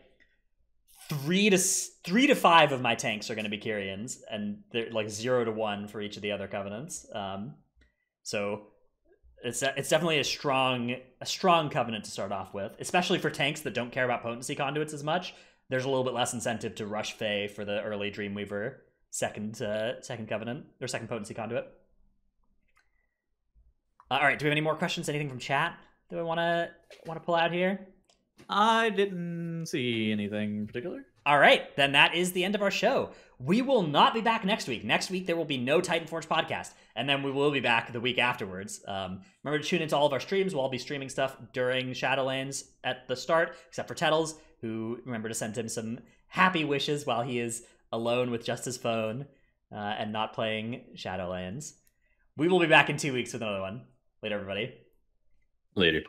3 to 5 of my tanks are going to be Kyrians, and they're like 0 to 1 for each of the other covenants. So it's definitely a strong covenant to start off with, especially for tanks that don't care about potency conduits as much. There's a little bit less incentive to rush Fae for the early Dreamweaver second covenant or second potency conduit. All right, do we have any more questions? Anything from chat that we want to pull out here? I didn't see anything in particular. All right, then that is the end of our show. We will not be back next week. Next week, there will be no Titanforge podcast, and then we will be back the week afterwards. Remember to tune into all of our streams. We'll all be streaming stuff during Shadowlands at the start, except for Tettles, who, remember to send him some happy wishes while he is alone with just his phone and not playing Shadowlands. We will be back in 2 weeks with another one. Later, everybody. Later.